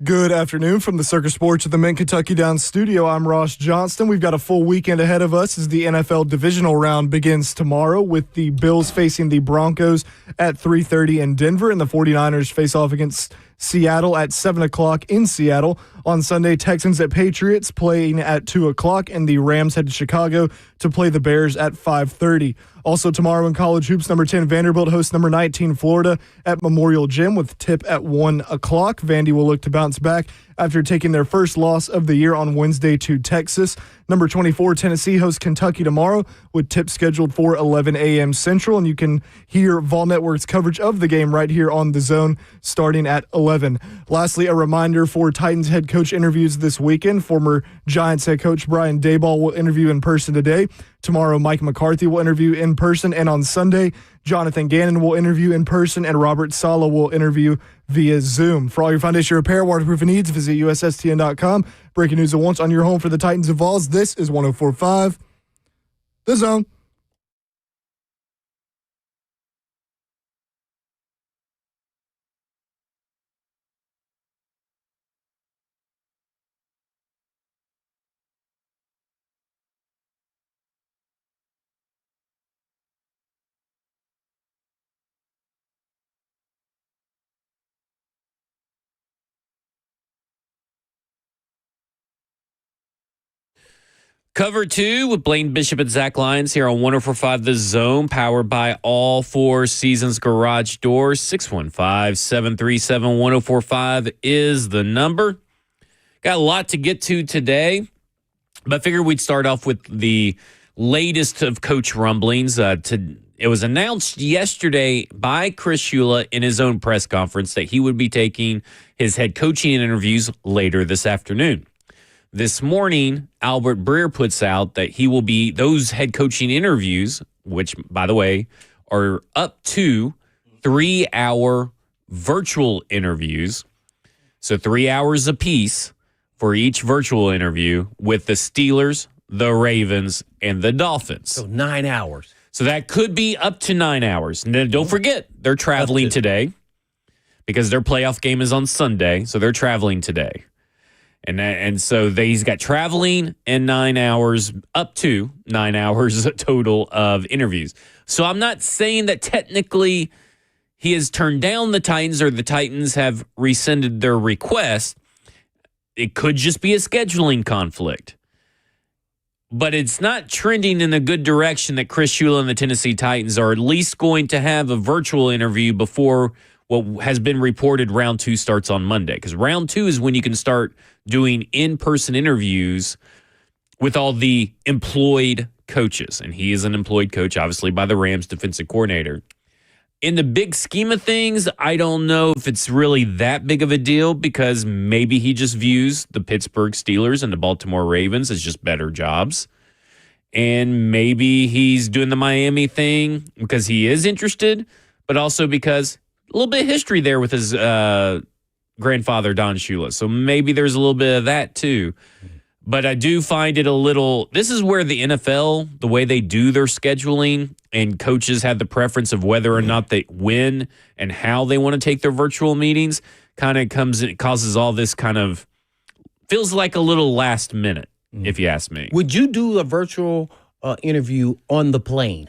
Good afternoon from the Circus Sports of the Mint Kentucky Downs studio. I'm Ross Johnston. We've got a full weekend ahead of us as the NFL Divisional round begins tomorrow with the Bills facing the Broncos at 3:30 in Denver, and the 49ers face off against Seattle at 7 o'clock in Seattle. On Sunday, Texans at Patriots playing at 2 o'clock, and the Rams head to Chicago to play the Bears at 5:30. Also tomorrow in college hoops, number 10 Vanderbilt hosts number 19 Florida at Memorial Gym with tip at 1 o'clock. Vandy will look to bounce back after taking their first loss of the year on Wednesday to Texas. Number 24 Tennessee hosts Kentucky tomorrow with tip scheduled for 11 a.m. Central, and you can hear Vol Network's coverage of the game right here on The Zone starting at 11. Lastly, a reminder for Titans head coach interviews this weekend. Former Giants head coach Brian Daboll will interview in person today. Tomorrow, Mike McCarthy will interview in person, and on Sunday, Jonathan Gannon will interview in person, and Robert Saleh will interview via Zoom. For all your foundation repair, waterproofing needs, visit USSTN.com. Breaking news at once on your home for the Titans and Vols. This is 104.5 The Zone. Cover 2 with Blaine Bishop and Zach Lyons here on 104.5 The Zone, powered by All Four Seasons Garage Doors. 615-737-1045 is the number. Got a lot to get to today, but I figured we'd start off with the latest of coach rumblings. It was announced yesterday by Chris Shula in his own press conference that he would be taking his head coaching interviews later this afternoon. This morning, Albert Breer puts out that he will be those head coaching interviews, which, by the way, are up to 3-hour virtual interviews. So 3 hours apiece for each virtual interview with the Steelers, the Ravens, and the Dolphins. So 9 hours. So that could be up to 9 hours. And then don't forget, they're traveling today because their playoff game is on Sunday. So they're traveling today. And so he's got traveling and 9 hours, up to 9 hours total of interviews. So I'm not saying that technically he has turned down the Titans or the Titans have rescinded their request. It could just be a scheduling conflict. But it's not trending in a good direction that Chris Shula and the Tennessee Titans are at least going to have a virtual interview before what has been reported round 2 starts on Monday. Because round 2 is when you can start doing in-person interviews with all the employed coaches. And he is an employed coach, obviously, by the Rams defensive coordinator. In the big scheme of things, I don't know if it's really that big of a deal because maybe he just views the Pittsburgh Steelers and the Baltimore Ravens as just better jobs. And maybe he's doing the Miami thing because he is interested, but also because a little bit of history there with his grandfather, Don Shula. So maybe there's a little bit of that too. But I do find it a little, this is where the NFL, the way they do their scheduling, and coaches have the preference of whether or not they win and how they want to take their virtual meetings, kind of causes all this kind of, feels like a little last minute, if you ask me. Would you do a virtual interview on the plane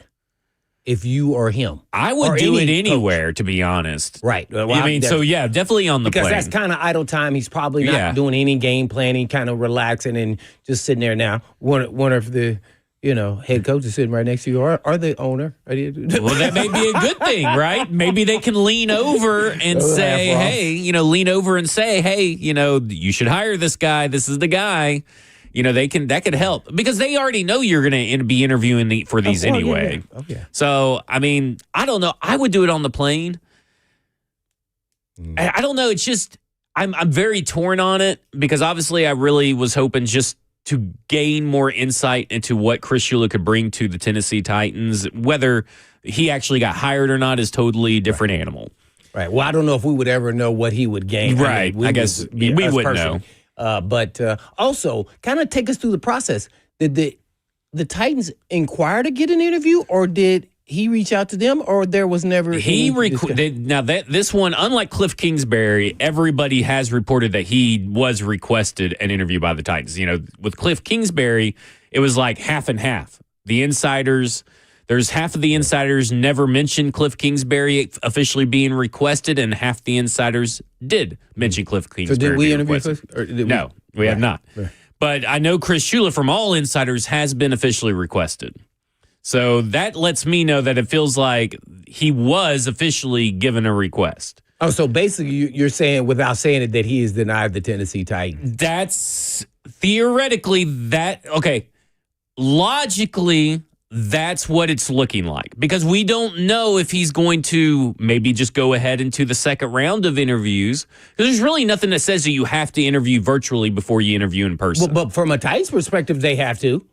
if you or him? I would do it anywhere, to be honest. Right. Well, definitely on the plane. Because that's kind of idle time. He's probably not doing any game planning, kind of relaxing and just sitting there now. Wonder if the head coach is sitting right next to you or the owner. Well, that may be a good thing, right? Maybe they can lean over and say, hey, you should hire this guy. This is the guy. That could help because they already know you're going to be interviewing for these anyway. Yeah. Oh, yeah. So, I mean, I don't know. I would do it on the plane. I don't know. It's just, I'm very torn on it because obviously I really was hoping just to gain more insight into what Chris Shula could bring to the Tennessee Titans. Whether he actually got hired or not is totally different animal. Right. Well, I don't know if we would ever know what he would gain. Right. I guess we wouldn't know. But also, kind of take us through the process. Did the Titans inquire to get an interview, or did he reach out to them, or there was never this one, unlike Cliff Kingsbury, everybody has reported that he was requested an interview by the Titans. With Cliff Kingsbury, it was like half and half. The insiders, there's half of the insiders never mentioned Cliff Kingsbury officially being requested, and half the insiders did mention Cliff Kingsbury. So did we interview Cliff? No, we have not. Right. But I know Chris Shula from All Insiders has been officially requested. So that lets me know that it feels like he was officially given a request. Oh, so basically you're saying, without saying it, that he is denied the Tennessee Titans. That's theoretically okay. Logically, that's what it's looking like, because we don't know if he's going to maybe just go ahead into the second round of interviews. Because there's really nothing that says that you have to interview virtually before you interview in person. But from a Titans perspective, they have to.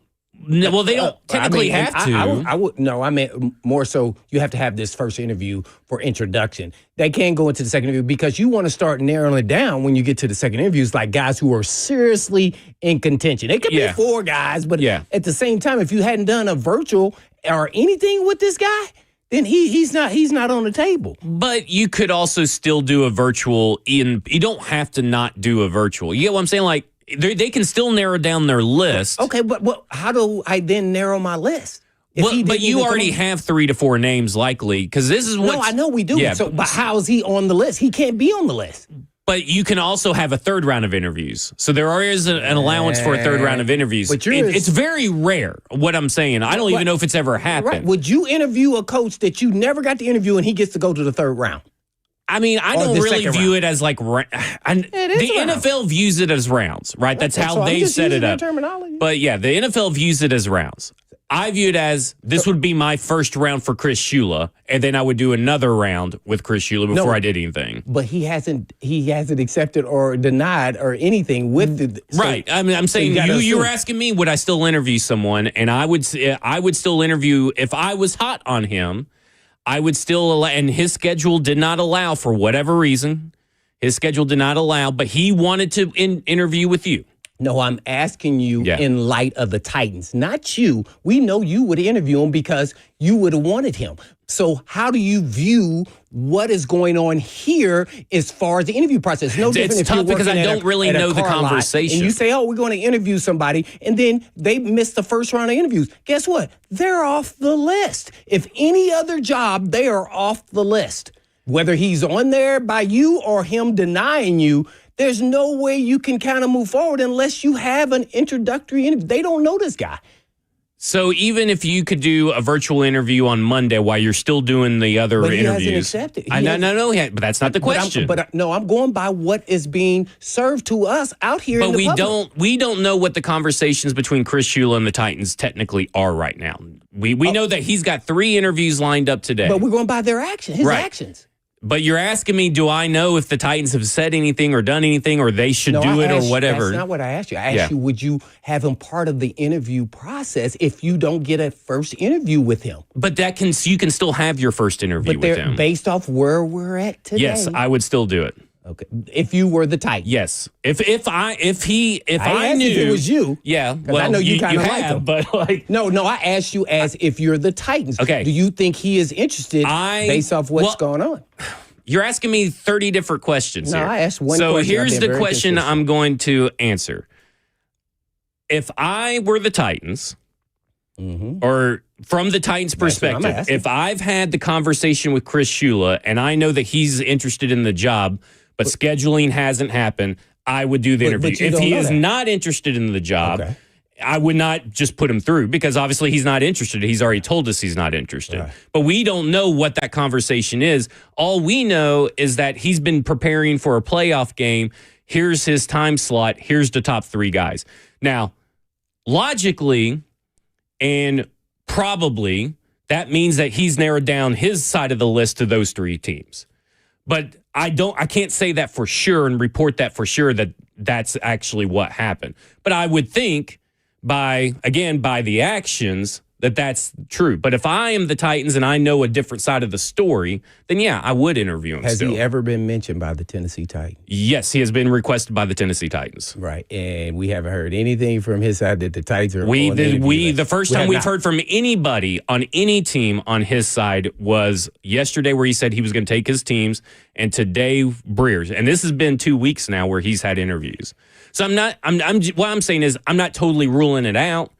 No, well, they don't technically have to. I meant more so you have to have this first interview for introduction. They can't go into the second interview because you want to start narrowing it down when you get to the second interviews, like guys who are seriously in contention. It could be 4 guys, but at the same time, if you hadn't done a virtual or anything with this guy, then he's not on the table. But you could also still do a virtual. You don't have to not do a virtual. You get what I'm saying? Like, they can still narrow down their list. Okay, but how do I then narrow my list? But you already have 3 to 4 names likely, because this is what. No, I know we do. Yeah, but how is he on the list? He can't be on the list. But you can also have a third round of interviews. So there is an allowance for a third round of interviews. But it's very rare, what I'm saying. I don't even know if it's ever happened. Right. Would you interview a coach that you never got to interview and he gets to go to the third round? I mean, I don't really view it as like the NFL views it as rounds, right? That's how they set it up. But yeah, the NFL views it as rounds. I view it as this would be my first round for Chris Shula, and then I would do another round with Chris Shula before I did anything. But he hasn't accepted or denied or anything with the right. I mean, I'm saying you were asking me, would I still interview someone, and I would still interview if I was hot on him. I would still allow, and his schedule did not allow for whatever reason. His schedule did not allow, but he wanted to interview with you. No, I'm asking you in light of the Titans, not you. We know you would interview him because you would have wanted him. So how do you view what is going on here as far as the interview process? No different. It's tough because I don't really know the conversation. And you say, oh, we're going to interview somebody, and then they miss the first round of interviews. Guess what? They're off the list. If any other job, they are off the list. Whether he's on there by you or him denying you, there's no way you can kind of move forward unless you have an introductory interview. They don't know this guy. So even if you could do a virtual interview on Monday while you're still doing the other interviews, hasn't accepted. No, but that's not the question. I'm going by what is being served to us out here. But we don't know what the conversations between Chris Shula and the Titans technically are right now. We know that he's got 3 interviews lined up today. But we're going by their actions, his actions. But you're asking me, do I know if the Titans have said anything or done anything, or they should do it or whatever? That's not what I asked you. I asked you, would you have him part of the interview process if you don't get a first interview with him? But you can still have your first interview with him. Based off where we're at today. Yes, I would still do it. Okay. If you were the Titans. Yes. If I knew if it was you. Yeah. Well, I know you kind of like him. But like No, I asked you as if you're the Titans. Okay. Do you think he is interested based off what's going on? You're asking me 30 different questions here. No, I asked one question. So here's the question I'm going to answer. If I were the Titans, or from the Titans' perspective, if I've had the conversation with Chris Shula and I know that he's interested in the job, but scheduling hasn't happened, I would do the interview. If he is not interested in the job, I would not just put him through, because obviously he's not interested. He's already told us he's not interested. Right. But we don't know what that conversation is. All we know is that he's been preparing for a playoff game. Here's his time slot. Here's the top 3 guys. Now, logically and probably, that means that he's narrowed down his side of the list to those 3 teams. But I can't say that for sure and report that for sure that that's actually what happened. But I would think by the actions, that that's true. But if I am the Titans and I know a different side of the story, then yeah, I would interview him. Has still. he ever been mentioned by the Tennessee Titans? Yes, he has been requested by the Tennessee Titans. Right, and we haven't heard anything from his side that the Titans are. The first time we've heard from anybody on any team on his side was yesterday, where he said he was going to take his teams, and today Breers, and this has been 2 weeks now where he's had interviews. So what I'm saying is I'm not totally ruling it out,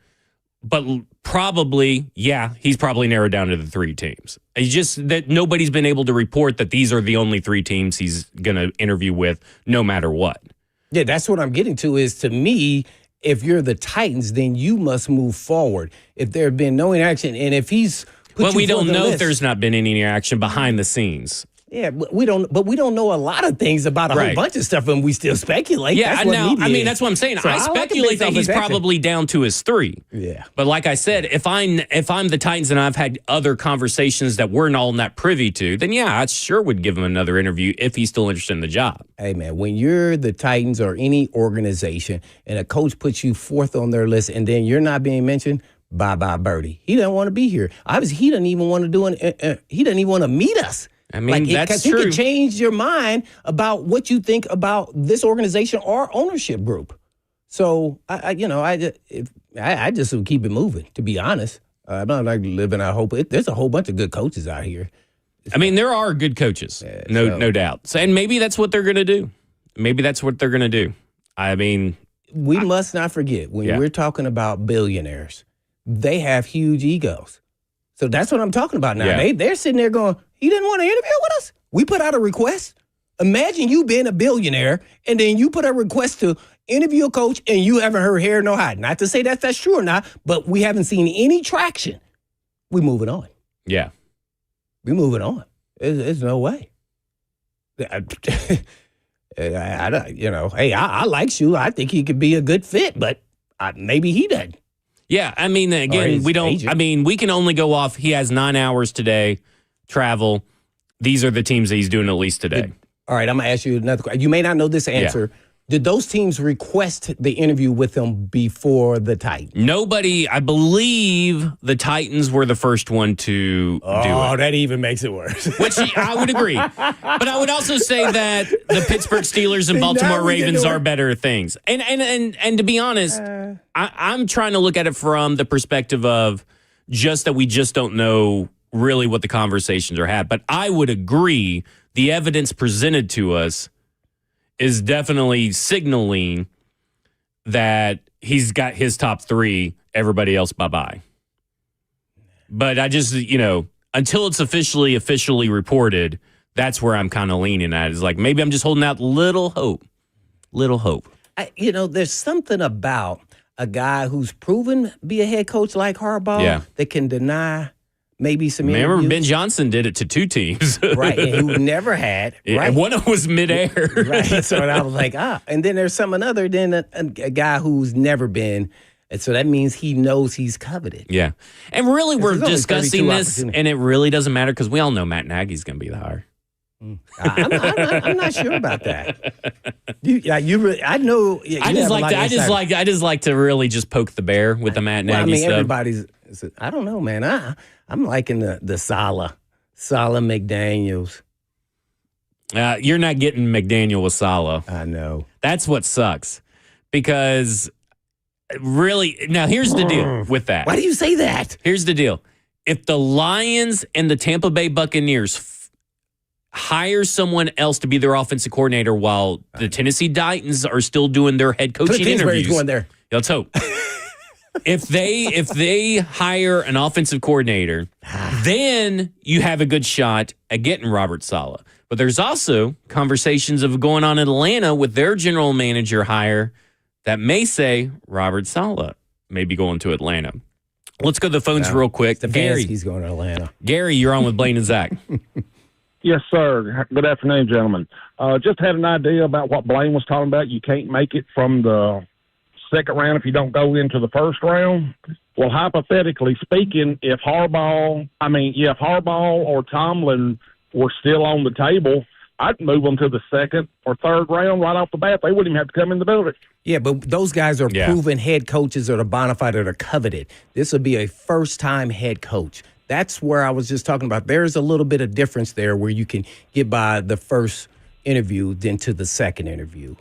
but probably, yeah, he's probably narrowed down to the 3 teams. It's just that nobody's been able to report that these are the only 3 teams he's going to interview with no matter what. Yeah, that's what I'm getting to is, to me, if you're the Titans, then you must move forward. If there have been no inaction, and if he's put we don't know list, if there's not been any action behind the scenes. Yeah, but we don't know a lot of things about a whole bunch of stuff, and we still speculate. Yeah, that's what I'm saying. So I speculate that he's probably down to his 3. Yeah. But like I said, if I'm the Titans and I've had other conversations that we're all not privy to, then yeah, I sure would give him another interview if he's still interested in the job. Hey, man, when you're the Titans or any organization and a coach puts you 4th on their list and then you're not being mentioned, bye-bye, birdie. He doesn't want to be here. Obviously, he doesn't even want to he doesn't even want to meet us. I mean, that's true. He could change your mind about what you think about this organization or ownership group. So, I just would keep it moving, to be honest. I'm not like living out hope. There's a whole bunch of good coaches out here. I mean, there are good coaches, no doubt. So, and maybe that's what they're going to do. I mean, we must not forget, when we're talking about billionaires, they have huge egos. So that's what I'm talking about now. Yeah. They're sitting there going, he didn't want to interview with us? We put out a request. Imagine you being a billionaire, and then you put a request to interview a coach, and you haven't heard hair nor hide. Not to say that that's true or not, but we haven't seen any traction. We moving on. Yeah. We moving on. There's no way. I like Shula. I think he could be a good fit, but maybe he doesn't. Yeah, I mean, again, we can only go off, he has 9 hours today, travel. These are the teams that he's doing at least today. All right, I'm going to ask you another question. You may not know this answer. Yeah. Did those teams request the interview with him before the Titans? Nobody. I believe the Titans were the first one to do it. Oh, that even makes it worse. Which I would agree. But I would also say that the Pittsburgh Steelers and Baltimore Ravens are better things. And to be honest, I'm trying to look at it from the perspective of just that we just don't know really what the conversations are had. But I would agree the evidence presented to us is definitely signaling that he's got his top 3, everybody else bye-bye. But I just, until it's officially reported, that's where I'm kind of leaning at. Is like, maybe I'm just holding out little hope. There's something about a guy who's proven be a head coach like Harbaugh that can deny maybe some interviews. Remember, Ben Johnson did it to 2 teams. Right, and who never had. Right. And one of them was midair. Right, so I was like, and then there's someone other than a guy who's never been. And so that means he knows he's coveted. Yeah. And really, we're discussing this, and it really doesn't matter because we all know Matt Nagy's going to be the hire. I'm not sure about that. I know. I just like to really just poke the bear with the Matt Nagy stuff. Everybody's. I don't know, man. I'm liking the Sala McDaniels. You're not getting McDaniel with Sala. I know. That's what sucks. Because really, now here's the deal with that. Why do you say that? Here's the deal. If the Lions and the Tampa Bay Buccaneers hire someone else to be their offensive coordinator while the Tennessee Titans are still doing their head coaching interviews. Going there. Let's hope. If they hire an offensive coordinator, then you have a good shot at getting Robert Saleh. But there's also conversations of going on in Atlanta with their general manager hire that may say Robert Saleh may be going to Atlanta. Let's go to the phones real quick. Gary, he's going to Atlanta. Gary, you're on with Blaine and Zach. Yes, sir. Good afternoon, gentlemen. Just had an idea about what Blaine was talking about. You can't make it from the second round if you don't go into the first round. Well, hypothetically speaking, if Harbaugh or Tomlin were still on the table, I'd move them to the second or third round right off the bat. They wouldn't even have to come in the building. Yeah, but those guys are Yeah. proven head coaches that are bona fide that are coveted. This would be a first-time head coach. That's where I was just talking about. There's a little bit of difference there where you can get by the first interview than to the second interview.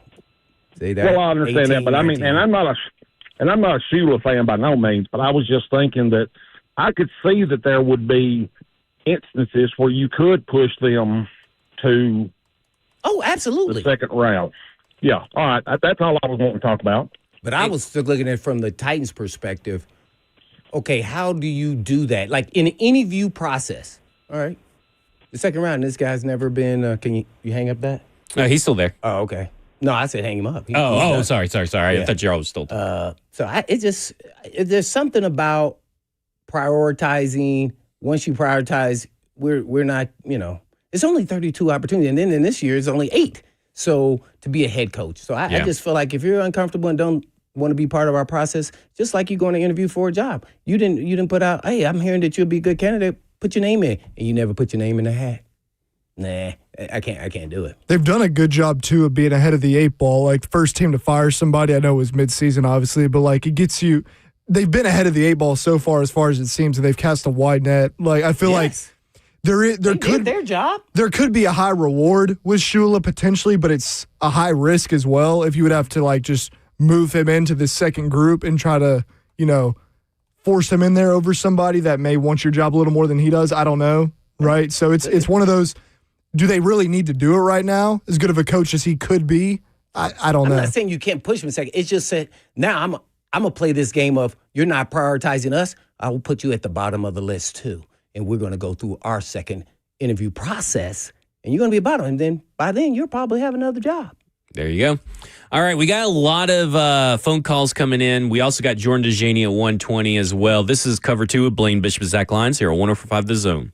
Say that, Well, I understand 18, that, but I mean, 19. and I'm not a Shula fan by no means, but I was just thinking that I could see that there would be instances where you could push them to Oh, the absolutely. second round. Yeah, all right. That's all I was wanting to talk about. But I was still looking at it from the Titans' perspective. Okay, how do you do that? Like in an interview process. All right. The second round, this guy's never been. Can you hang up that? He's still there. Oh, okay. No, I said hang him up. He's Oh, done. sorry. Yeah. I thought Gerald was still talking. There's something about prioritizing. Once you prioritize, we're not, it's only 32 opportunities. And then in this year, it's only 8. So to be a head coach. So I just feel like if you're uncomfortable and don't want to be part of our process, just like you're going to interview for a job, you didn't put out, hey, I'm hearing that you'll be a good candidate. Put your name in. And you never put your name in the hat. Nah, I can't do it. They've done a good job, too, of being ahead of the 8 ball. Like, first team to fire somebody, I know it was midseason, obviously, but, like, it gets you – they've been ahead of the 8 ball so far as it seems, and they've cast a wide net. Like, I feel like there They could did their job. There could be a high reward with Shula potentially, but it's a high risk as well if you would have to, like, just move him into the second group and try to, force him in there over somebody that may want your job a little more than he does. I don't know, right? So it's one of those – do they really need to do it right now? As good of a coach as he could be, I don't know. I'm not saying you can't push him a second. It's just said now I'm gonna play this game of you're not prioritizing us. I will put you at the bottom of the list too, and we're gonna go through our second interview process, and you're gonna be a bottom, and then by then you'll probably have another job. There you go. All right, we got a lot of phone calls coming in. We also got Jordan Dajani at 120 as well. This is Cover 2 with Blaine Bishop, Zach Lyons here on 104.5 The Zone.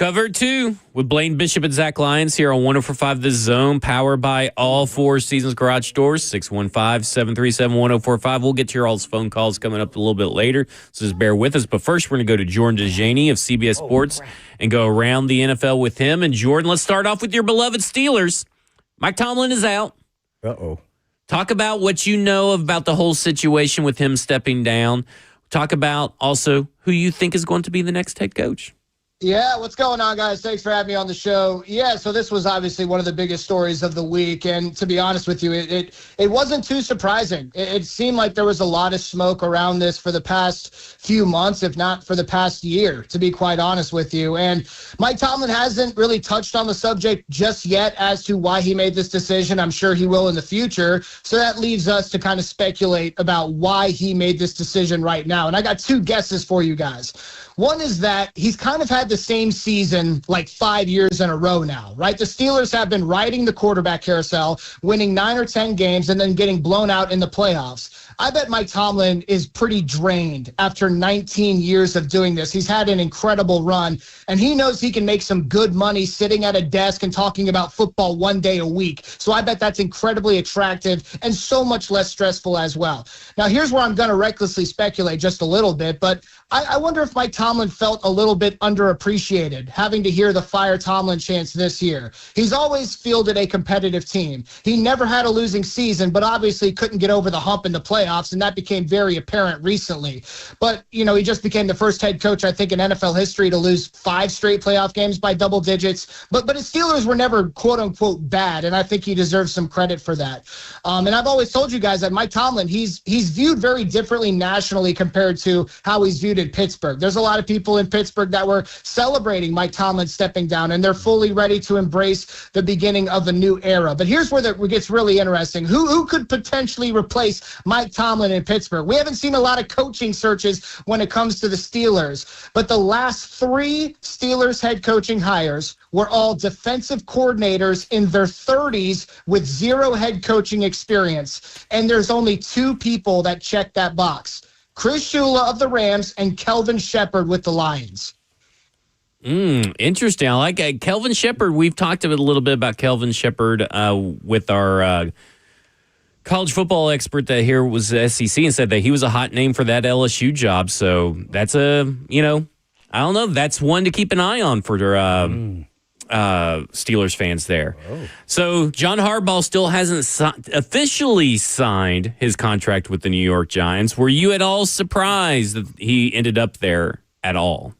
Covered 2 with Blaine Bishop and Zach Lyons here on 104.5 The Zone, powered by all Four Seasons Garage Doors, 615-737-1045. We'll get to your all's phone calls coming up a little bit later, so just bear with us. But first, we're going to go to Jordan Dajani of CBS Sports and go around the NFL with him. And Jordan, let's start off with your beloved Steelers. Mike Tomlin is out. Uh-oh. Talk about what you know about the whole situation with him stepping down. Talk about also who you think is going to be the next head coach. Yeah, what's going on, guys? Thanks for having me on the show. Yeah, so this was obviously one of the biggest stories of the week, and to be honest with you, it wasn't too surprising. It seemed like there was a lot of smoke around this for the past few months, if not for the past year, to be quite honest with you. And Mike Tomlin hasn't really touched on the subject just yet as to why he made this decision. I'm sure he will in the future. So that leaves us to kind of speculate about why he made this decision right now. And I got two guesses for you guys. One is that he's kind of had the same season like 5 years in a row now, right? The Steelers have been riding the quarterback carousel, winning 9 or 10 games, and then getting blown out in the playoffs. I bet Mike Tomlin is pretty drained after 19 years of doing this. He's had an incredible run, and he knows he can make some good money sitting at a desk and talking about football one day a week. So I bet that's incredibly attractive and so much less stressful as well. Now, here's where I'm going to recklessly speculate just a little bit, but I wonder if Mike Tomlin felt a little bit underappreciated, having to hear the Fire Tomlin chants this year. He's always fielded a competitive team. He never had a losing season, but obviously couldn't get over the hump in the playoffs, and that became very apparent recently. But, you know, he just became the first head coach, I think, in NFL history to lose 5 straight playoff games by double digits. But his Steelers were never, quote-unquote, bad, and I think he deserves some credit for that. And I've always told you guys that Mike Tomlin, he's viewed very differently nationally compared to how he's viewed in Pittsburgh. There's a lot of people in Pittsburgh that were celebrating Mike Tomlin stepping down, and they're fully ready to embrace the beginning of a new era. But here's where it gets really interesting. Who could potentially replace Mike Tomlin in Pittsburgh? We haven't seen a lot of coaching searches when it comes to the Steelers, but the last 3 Steelers head coaching hires were all defensive coordinators in their 30s with 0 head coaching experience, and there's only 2 people that check that box. Chris Shula of the Rams and Kelvin Shepard with the Lions. Interesting. I like Kelvin Shepard. We've talked a little bit about Kelvin Shepard with our college football expert that here was SEC and said that he was a hot name for that LSU job. So that's I don't know. That's one to keep an eye on for Steelers fans there. Oh. So John Harbaugh still hasn't officially signed his contract with the New York Giants. Were you at all surprised that he ended up there at all?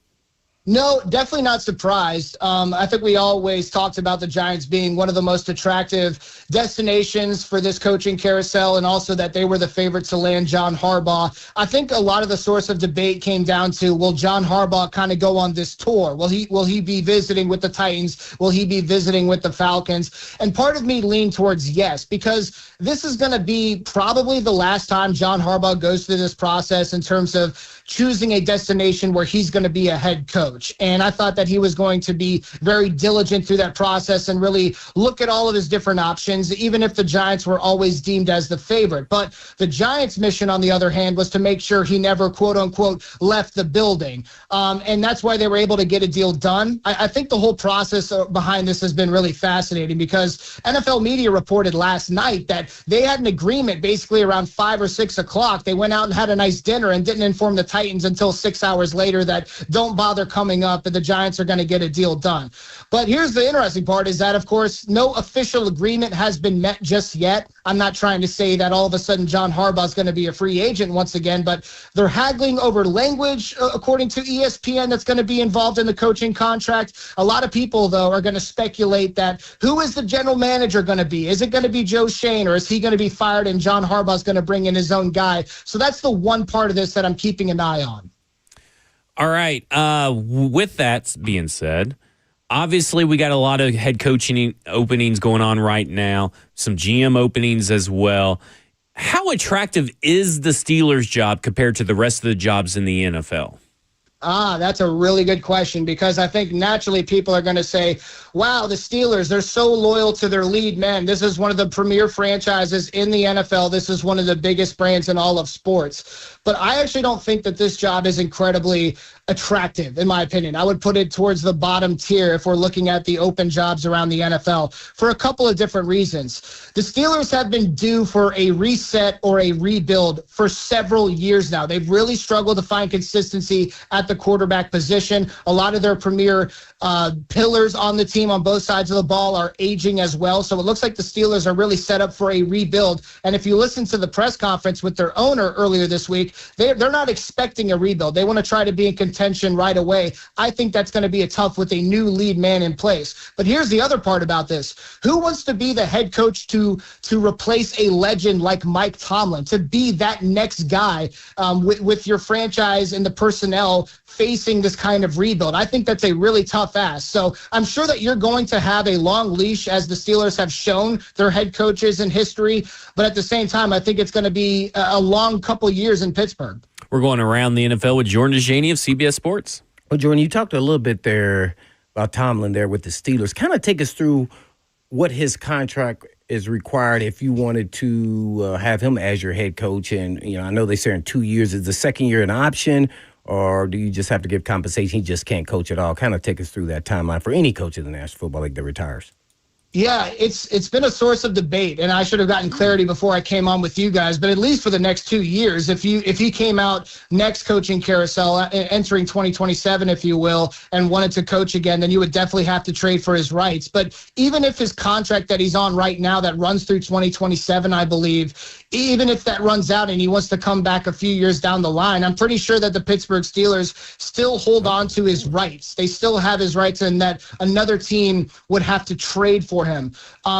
No, definitely not surprised. I think we always talked about the Giants being one of the most attractive destinations for this coaching carousel, and also that they were the favorite to land John Harbaugh. I think a lot of the source of debate came down to, will John Harbaugh kind of go on this tour? Will he be visiting with the Titans? Will he be visiting with the Falcons? And part of me leaned towards yes, because this is going to be probably the last time John Harbaugh goes through this process in terms of choosing a destination where he's going to be a head coach. And I thought that he was going to be very diligent through that process and really look at all of his different options, even if the Giants were always deemed as the favorite. But the Giants' mission, on the other hand, was to make sure he never, quote unquote, left the building. And that's why they were able to get a deal done. I think the whole process behind this has been really fascinating, because NFL media reported last night that they had an agreement basically around 5 or 6 o'clock. They went out and had a nice dinner and didn't inform the Titans until 6 hours later that don't bother coming up, and the Giants are going to get a deal done. But here's the interesting part is that, of course, no official agreement has been met just yet. I'm not trying to say that all of a sudden John Harbaugh is going to be a free agent once again, but they're haggling over language, according to ESPN, that's going to be involved in the coaching contract. A lot of people, though, are going to speculate that who is the general manager going to be? Is it going to be Joe Shane, or is he going to be fired and John Harbaugh is going to bring in his own guy? So that's the one part of this that I'm keeping an eye on. All right. With that being said, obviously we got a lot of head coaching openings going on right now, some GM openings as well. How attractive is the Steelers job compared to the rest of the jobs in the NFL? That's a really good question, because I think naturally people are going to say, wow, the Steelers, they're so loyal to their lead men. This is one of the premier franchises in the NFL. This is one of the biggest brands in all of sports. But I actually don't think that this job is incredibly attractive, in my opinion. I would put it towards the bottom tier if we're looking at the open jobs around the NFL for a couple of different reasons. The Steelers have been due for a reset or a rebuild for several years now. They've really struggled to find consistency at the quarterback position. A lot of their premier pillars on the team on both sides of the ball are aging as well. So it looks like the Steelers are really set up for a rebuild. And if you listen to the press conference with their owner earlier this week, they're not expecting a rebuild. They want to try to be in contention right away. I think that's going to be a tough with a new lead man in place. But here's the other part about this. Who wants to be the head coach to replace a legend like Mike Tomlin, to be that next guy with your franchise and the personnel facing this kind of rebuild? I think that's a really tough ask. So I'm sure that you're going to have a long leash, as the Steelers have shown their head coaches in history. But at the same time, I think it's going to be a long couple years in Pittsburgh. We're going around the NFL with Jordan Dajani of CBS Sports. Well, Jordan, you talked a little bit there about Tomlin there with the Steelers. Kind of take us through what his contract is required if you wanted to have him as your head coach. And, I know they say in 2 years, is the second year an option, or do you just have to give compensation? He just can't coach at all. Kind of take us through that timeline for any coach in the National Football League that retires. Yeah, it's been a source of debate, and I should have gotten clarity before I came on with you guys. But at least for the next 2 years, if he came out next coaching carousel, entering 2027, if you will, and wanted to coach again, then you would definitely have to trade for his rights. But even if his contract that he's on right now that runs through 2027, I believe, even if that runs out and he wants to come back a few years down the line, I'm pretty sure that the Pittsburgh Steelers still hold on to his rights. They still have his rights, and that another team would have to trade for him.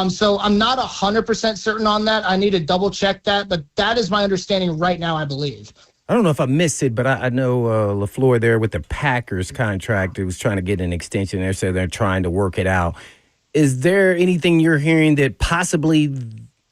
So I'm not 100% certain on that. I need to double check that, but that is my understanding right now, I believe. I don't know if I missed it, but I know LaFleur there with the Packers contract, it was trying to get an extension there, so they're trying to work it out. Is there anything you're hearing that possibly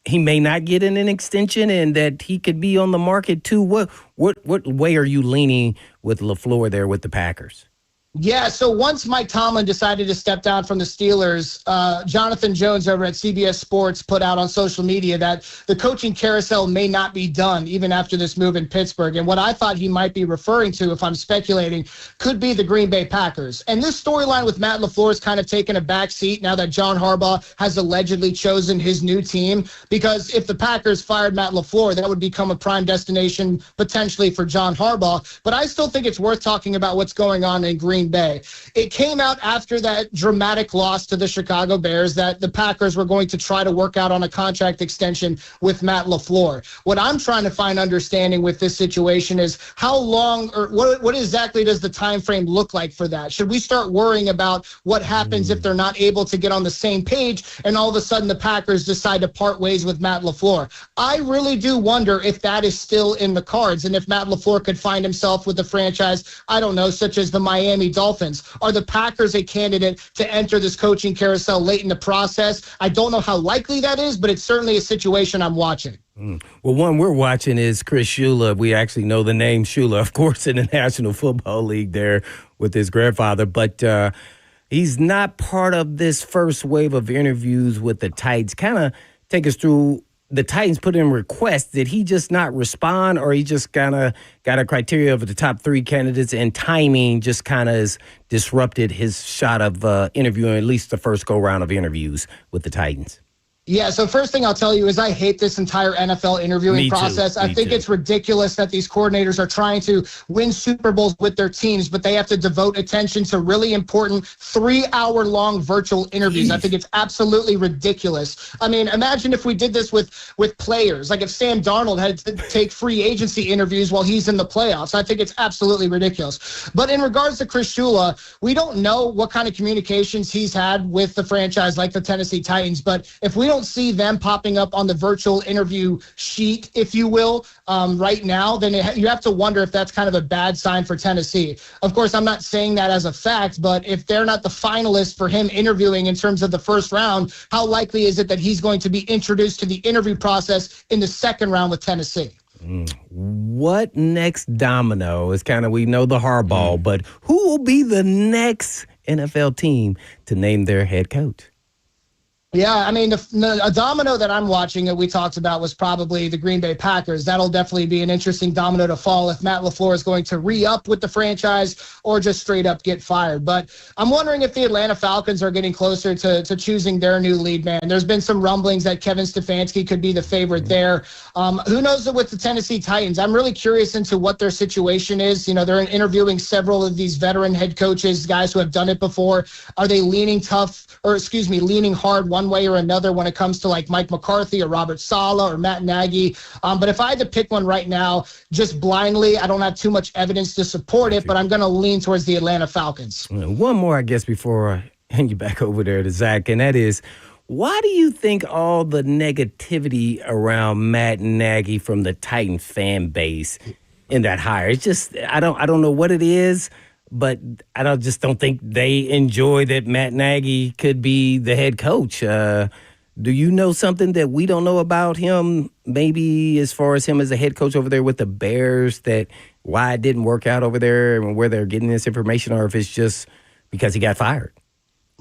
he may not get an extension and that he could be on the market too? What way are you leaning with LaFleur there with the Packers? Yeah, so once Mike Tomlin decided to step down from the Steelers, Jonathan Jones over at CBS Sports put out on social media that the coaching carousel may not be done even after this move in Pittsburgh. And what I thought he might be referring to, if I'm speculating, could be the Green Bay Packers. And this storyline with Matt LaFleur has kind of taken a back seat now that John Harbaugh has allegedly chosen his new team, because if the Packers fired Matt LaFleur, that would become a prime destination potentially for John Harbaugh. But I still think it's worth talking about what's going on in Green Bay. It came out after that dramatic loss to the Chicago Bears that the Packers were going to try to work out on a contract extension with Matt LaFleur. What I'm trying to find understanding with this situation is how long, or what exactly does the time frame look like for that? Should we start worrying about what happens if they're not able to get on the same page and all of a sudden the Packers decide to part ways with Matt LaFleur? I really do wonder if that is still in the cards, and if Matt LaFleur could find himself with a franchise, I don't know, such as the Miami Dolphins. Are the Packers a candidate to enter this coaching carousel late in the process? I don't know how likely that is, but it's certainly a situation I'm watching. Well, one we're watching is Chris Shula. We actually know the name Shula, of course, in the National Football League there with his grandfather, but he's not part of this first wave of interviews with the Titans. Kind of take us through. The Titans put in requests. Did he just not respond, or he just kind of got a criteria of the top three candidates and timing just kind of has disrupted his shot of interviewing at least the first go-round of interviews with the Titans? Yeah, so first thing I'll tell you is I hate this entire NFL interviewing process. I think it's ridiculous that these coordinators are trying to win Super Bowls with their teams, but they have to devote attention to really important 3-hour-long virtual interviews. I think it's absolutely ridiculous. I mean, imagine if we did this with players, like if Sam Darnold had to take free agency interviews while he's in the playoffs. I think it's absolutely ridiculous. But in regards to Chris Shula, we don't know what kind of communications he's had with the franchise like the Tennessee Titans, but if we don't see them popping up on the virtual interview sheet, if you will, right now, then you have to wonder if that's kind of a bad sign for Tennessee. Of course, I'm not saying that as a fact, but if they're not the finalists for him interviewing in terms of the first round, how likely is it that he's going to be introduced to the interview process in the second round with Tennessee? What next domino is kind of, we know the Harbaugh, but who will be the next NFL team to name their head coach? Yeah, I mean, a domino that I'm watching that we talked about was probably the Green Bay Packers. That'll definitely be an interesting domino to fall if Matt LaFleur is going to re-up with the franchise or just straight up get fired. But I'm wondering if the Atlanta Falcons are getting closer to choosing their new lead man. There's been some rumblings that Kevin Stefanski could be the favorite there. Who knows with the Tennessee Titans? I'm really curious into what their situation is. You know, they're interviewing several of these veteran head coaches, guys who have done it before. Are they leaning hard one way or another when it comes to like Mike McCarthy or Robert Saleh or Matt Nagy? But if I had to pick one right now, just blindly, I don't have too much evidence to support it, but I'm going to lean towards the Atlanta Falcons. One more, I guess, before I hand you back over there to Zach, and that is, why do you think all the negativity around Matt Nagy from the Titan fan base in that hire? It's just, I don't know what it is, but I just don't think they enjoy that Matt Nagy could be the head coach. Do you know something that we don't know about him, maybe as far as him as a head coach over there with the Bears, that why it didn't work out over there and where they're getting this information, or if it's just because he got fired?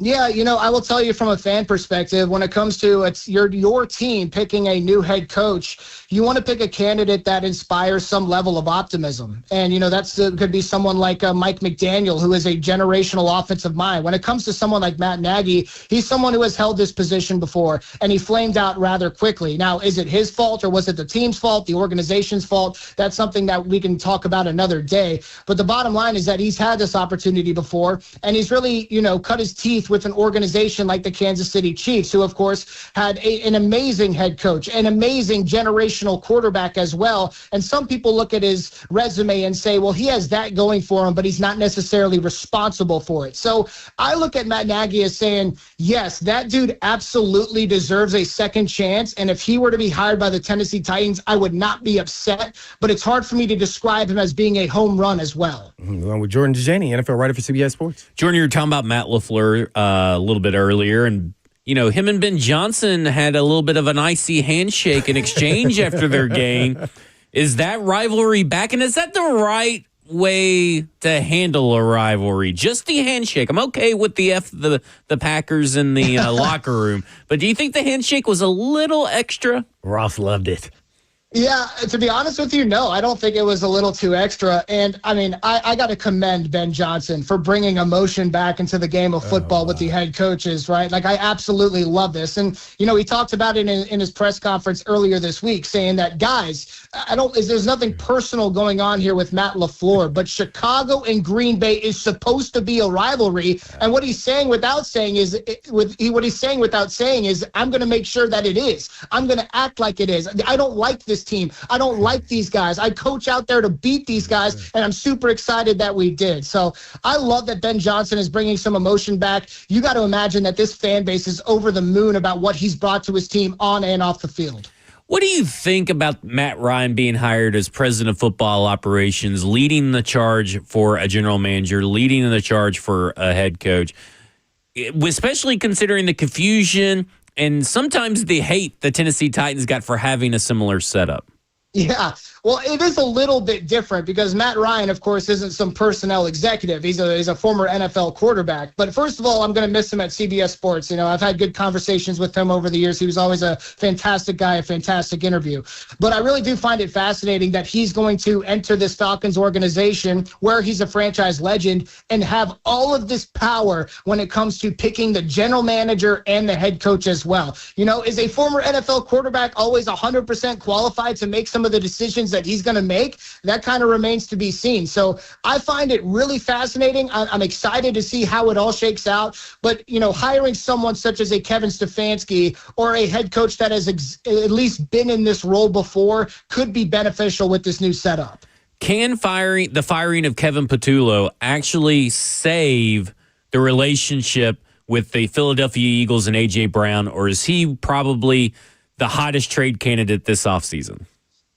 Yeah, you know, I will tell you from a fan perspective, when it comes to your team picking a new head coach, you want to pick a candidate that inspires some level of optimism. And, you know, could be someone like Mike McDaniel, who is a generational offensive mind. When it comes to someone like Matt Nagy, he's someone who has held this position before, and he flamed out rather quickly. Now, is it his fault, or was it the team's fault, the organization's fault? That's something that we can talk about another day. But the bottom line is that he's had this opportunity before, and he's really, you know, cut his teeth with an organization like the Kansas City Chiefs, who, of course, had an amazing head coach, an amazing generational quarterback as well. And some people look at his resume and say, well, he has that going for him, but he's not necessarily responsible for it. So I look at Matt Nagy as saying, yes, that dude absolutely deserves a second chance. And if he were to be hired by the Tennessee Titans, I would not be upset. But it's hard for me to describe him as being a home run as well. Along with Jordan Dajani, NFL writer for CBS Sports. Jordan, you were talking about Matt LaFleur a little bit earlier, and you know, him and Ben Johnson had a little bit of an icy handshake and exchange after their game. Is that rivalry back? And is that the right way to handle a rivalry? Just the handshake. I'm okay with the Packers in the locker room, but do you think the handshake was a little extra? Ross loved it. Yeah, to be honest with you, no, I don't think it was a little too extra. And, I mean, I got to commend Ben Johnson for bringing emotion back into the game of football with the head coaches, right? Like, I absolutely love this. And, you know, he talked about it in his press conference earlier this week, saying that, guys, there's nothing personal going on here with Matt LaFleur, but Chicago and Green Bay is supposed to be a rivalry. And what he's saying without saying is, I'm going to make sure that it is. I'm going to act like it is. I don't like this team. I don't like these guys. I coach out there to beat these guys, and I'm super excited that we did. So I love that Ben Johnson is bringing some emotion back. You got to imagine that this fan base is over the moon about what he's brought to his team on and off the field. What do you think about Matt Ryan being hired as president of football operations, leading the charge for a general manager, leading the charge for a head coach, especially considering the confusion and sometimes the hate the Tennessee Titans got for having a similar setup? Yeah, well, it is a little bit different because Matt Ryan, of course, isn't some personnel executive. He's a former NFL quarterback. But first of all, I'm going to miss him at CBS Sports. You know, I've had good conversations with him over the years. He was always a fantastic guy, a fantastic interview. But I really do find it fascinating that he's going to enter this Falcons organization where he's a franchise legend and have all of this power when it comes to picking the general manager and the head coach as well. You know, is a former NFL quarterback always 100% qualified to make some of the decisions that he's going to make? That kind of remains to be seen. So I find it really fascinating. I'm excited to see how it all shakes out. But, you know, hiring someone such as a Kevin Stefanski or a head coach that has at least been in this role before could be beneficial with this new setup. Can the firing of Kevin Patullo actually save the relationship with the Philadelphia Eagles and A.J. Brown, or is he probably the hottest trade candidate this offseason?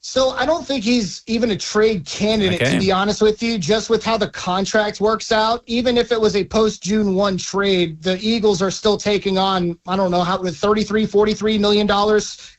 So I don't think he's even a trade candidate, to be honest with you, just with how the contract works out. Even if it was a post-June 1 trade, the Eagles are still taking on, I don't know, with $43 million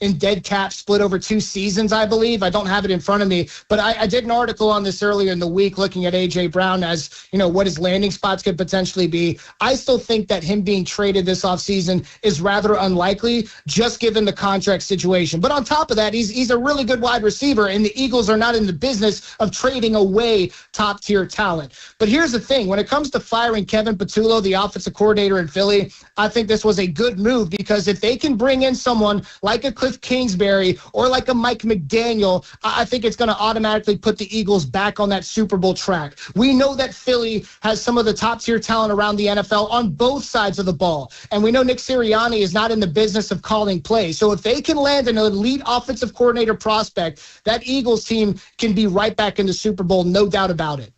in dead cap split over 2 seasons, I believe. I don't have it in front of me, but I did an article on this earlier in the week looking at A.J. Brown as, what his landing spots could potentially be. I still think that him being traded this offseason is rather unlikely, just given the contract situation. But on top of that, he's a really good wide receiver, and the Eagles are not in the business of trading away top-tier talent. But here's the thing. When it comes to firing Kevin Patullo, the offensive coordinator in Philly, I think this was a good move, because if they can bring in someone like a Cliff Kingsbury or like a Mike McDaniel, I think it's going to automatically put the Eagles back on that Super Bowl track. We know that Philly has some of the top-tier talent around the NFL on both sides of the ball, and we know Nick Sirianni is not in the business of calling plays. So if they can land an elite offensive coordinator prospect, that Eagles team can be right back in the Super Bowl, no doubt about it.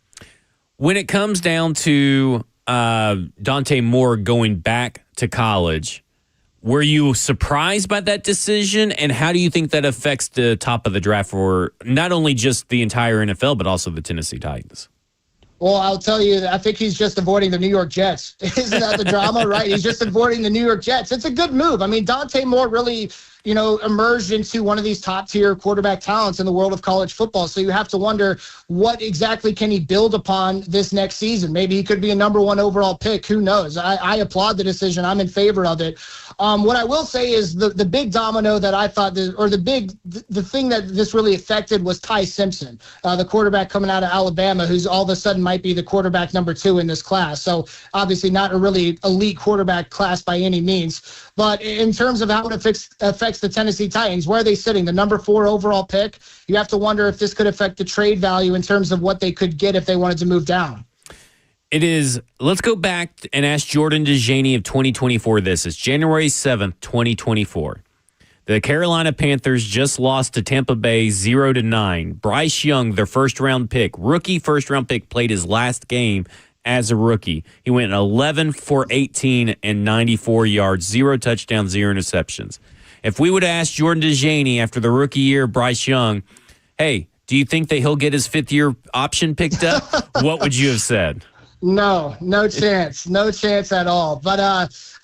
When it comes down to Dante Moore going back to college, were you surprised by that decision? And how do you think that affects the top of the draft for not only just the entire NFL, but also the Tennessee Titans? Well, I'll tell you, I think he's just avoiding the New York Jets. Isn't that the drama, right? He's just avoiding the New York Jets. It's a good move. I mean, Dante Moore really, emerged into one of these top-tier quarterback talents in the world of college football. So you have to wonder, what exactly can he build upon this next season? Maybe he could be a number 1 overall pick. Who knows? I applaud the decision. I'm in favor of it. What I will say is the big domino that I thought, the thing that this really affected was Ty Simpson, the quarterback coming out of Alabama, who's all of a sudden might be the quarterback number 2 in this class. So obviously not a really elite quarterback class by any means. But in terms of how it affects the Tennessee Titans, where are they sitting? The number 4 overall pick? You have to wonder if this could affect the trade value in terms of what they could get if they wanted to move down. It is. Let's go back and ask Jordan Dajani of 2024 this. It's January 7th, 2024. The Carolina Panthers just lost to Tampa Bay 0-9. Bryce Young, their first-round pick, rookie first-round pick, played his last game as a rookie. He went 11 for 18 and 94 yards, 0 touchdowns, 0 interceptions. If we would ask Jordan Dajani after the rookie year, Bryce Young, hey, do you think that he'll get his 5th-year option picked up? What would you have said? No chance. No chance at all. But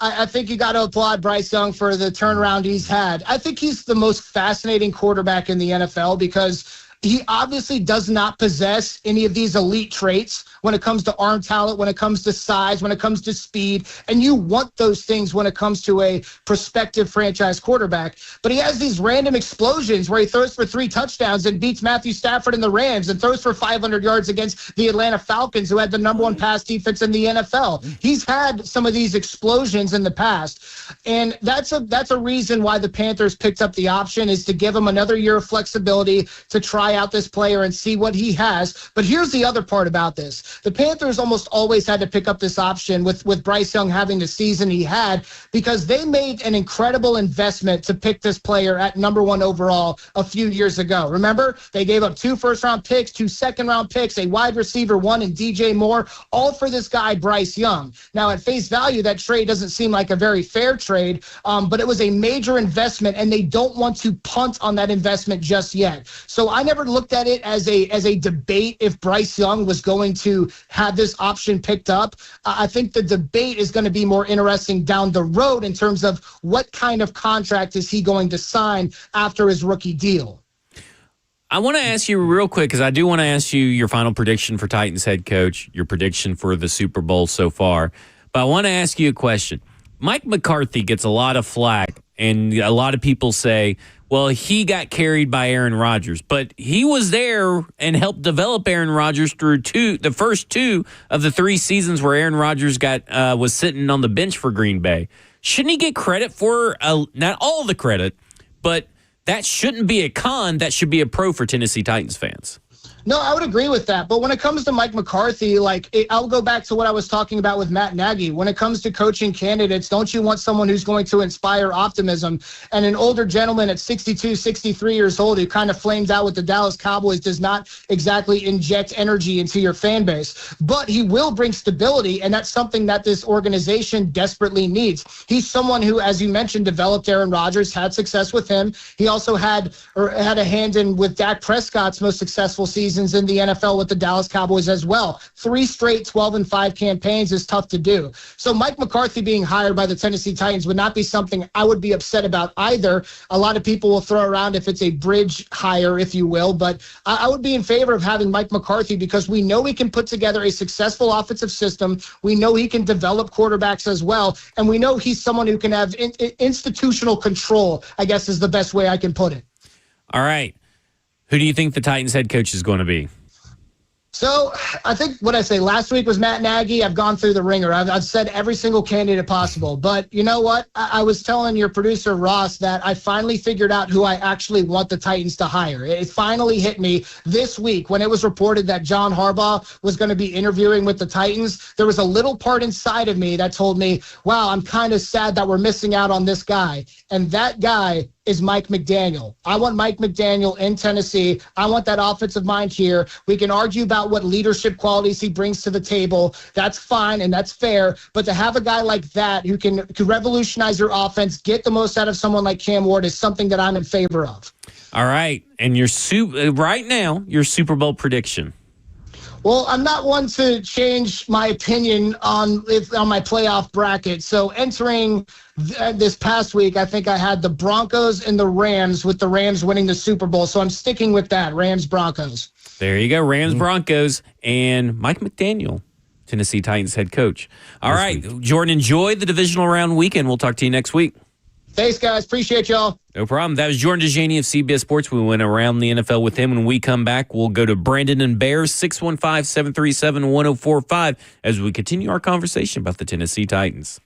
I think you got to applaud Bryce Young for the turnaround he's had. I think he's the most fascinating quarterback in the NFL, because he obviously does not possess any of these elite traits when it comes to arm talent, when it comes to size, when it comes to speed. And you want those things when it comes to a prospective franchise quarterback. But he has these random explosions where he throws for 3 touchdowns and beats Matthew Stafford and the Rams, and throws for 500 yards against the Atlanta Falcons, who had the number 1 pass defense in the NFL. He's had some of these explosions in the past. And that's a reason why the Panthers picked up the option, is to give him another year of flexibility to try out this player and see what he has. But here's the other part about this. The Panthers almost always had to pick up this option with Bryce Young having the season he had, because they made an incredible investment to pick this player at number 1 overall a few years ago. Remember, they gave up 2 first-round picks, 2 second-round picks, a wide receiver 1 in DJ Moore, all for this guy, Bryce Young. Now, at face value, that trade doesn't seem like a very fair trade, but it was a major investment, and they don't want to punt on that investment just yet. So I never looked at it as a debate if Bryce Young was going to have this option picked up. I think the debate is going to be more interesting down the road in terms of what kind of contract is he going to sign after his rookie deal. I want to ask you real quick, because I do want to ask you your final prediction for Titans head coach, your prediction for the Super Bowl so far. But I want to ask you a question. Mike McCarthy gets a lot of flack, and a lot of people say, well, he got carried by Aaron Rodgers, but he was there and helped develop Aaron Rodgers through the first 2 of the 3 seasons where Aaron Rodgers was sitting on the bench for Green Bay. Shouldn't he get credit for not all the credit, but that shouldn't be a con. That should be a pro for Tennessee Titans fans. No, I would agree with that. But when it comes to Mike McCarthy, I'll go back to what I was talking about with Matt Nagy. When it comes to coaching candidates, don't you want someone who's going to inspire optimism? And an older gentleman at 62, 63 years old who kind of flames out with the Dallas Cowboys does not exactly inject energy into your fan base. But he will bring stability, and that's something that this organization desperately needs. He's someone who, as you mentioned, developed Aaron Rodgers, had success with him. He also had a hand in with Dak Prescott's most successful season in the NFL with the Dallas Cowboys as well. 3 straight 12-5 campaigns is tough to do. So Mike McCarthy being hired by the Tennessee Titans would not be something I would be upset about either. A lot of people will throw around if it's a bridge hire, if you will, but I would be in favor of having Mike McCarthy because we know he can put together a successful offensive system. We know he can develop quarterbacks as well, and we know he's someone who can have institutional control, I guess is the best way I can put it. All right. Who do you think the Titans head coach is going to be? So I think what I say last week was Matt Nagy. I've gone through the ringer. I've said every single candidate possible. But you know what? I was telling your producer, Ross, that I finally figured out who I actually want the Titans to hire. It finally hit me this week when it was reported that John Harbaugh was going to be interviewing with the Titans. There was a little part inside of me that told me, wow, I'm kind of sad that we're missing out on this guy. And that guy is Mike McDaniel. I want Mike McDaniel in Tennessee. I want that offensive mind here. We can argue about what leadership qualities he brings to the table. That's fine and that's fair. But to have a guy like that who can revolutionize your offense, get the most out of someone like Cam Ward is something that I'm in favor of. All right. And right now, your Super Bowl prediction. Well, I'm not one to change my opinion on my playoff bracket. So entering this past week, I think I had the Broncos and the Rams, with the Rams winning the Super Bowl. So I'm sticking with that, Rams-Broncos. There you go, Rams-Broncos and Mike McDaniel, Tennessee Titans head coach. All right, Jordan, enjoy the divisional round weekend. We'll talk to you next week. Thanks, guys. Appreciate y'all. No problem. That was Jordan Dajani of CBS Sports. We went around the NFL with him. When we come back, we'll go to Brandon and Bears, 615-737-1045, as we continue our conversation about the Tennessee Titans.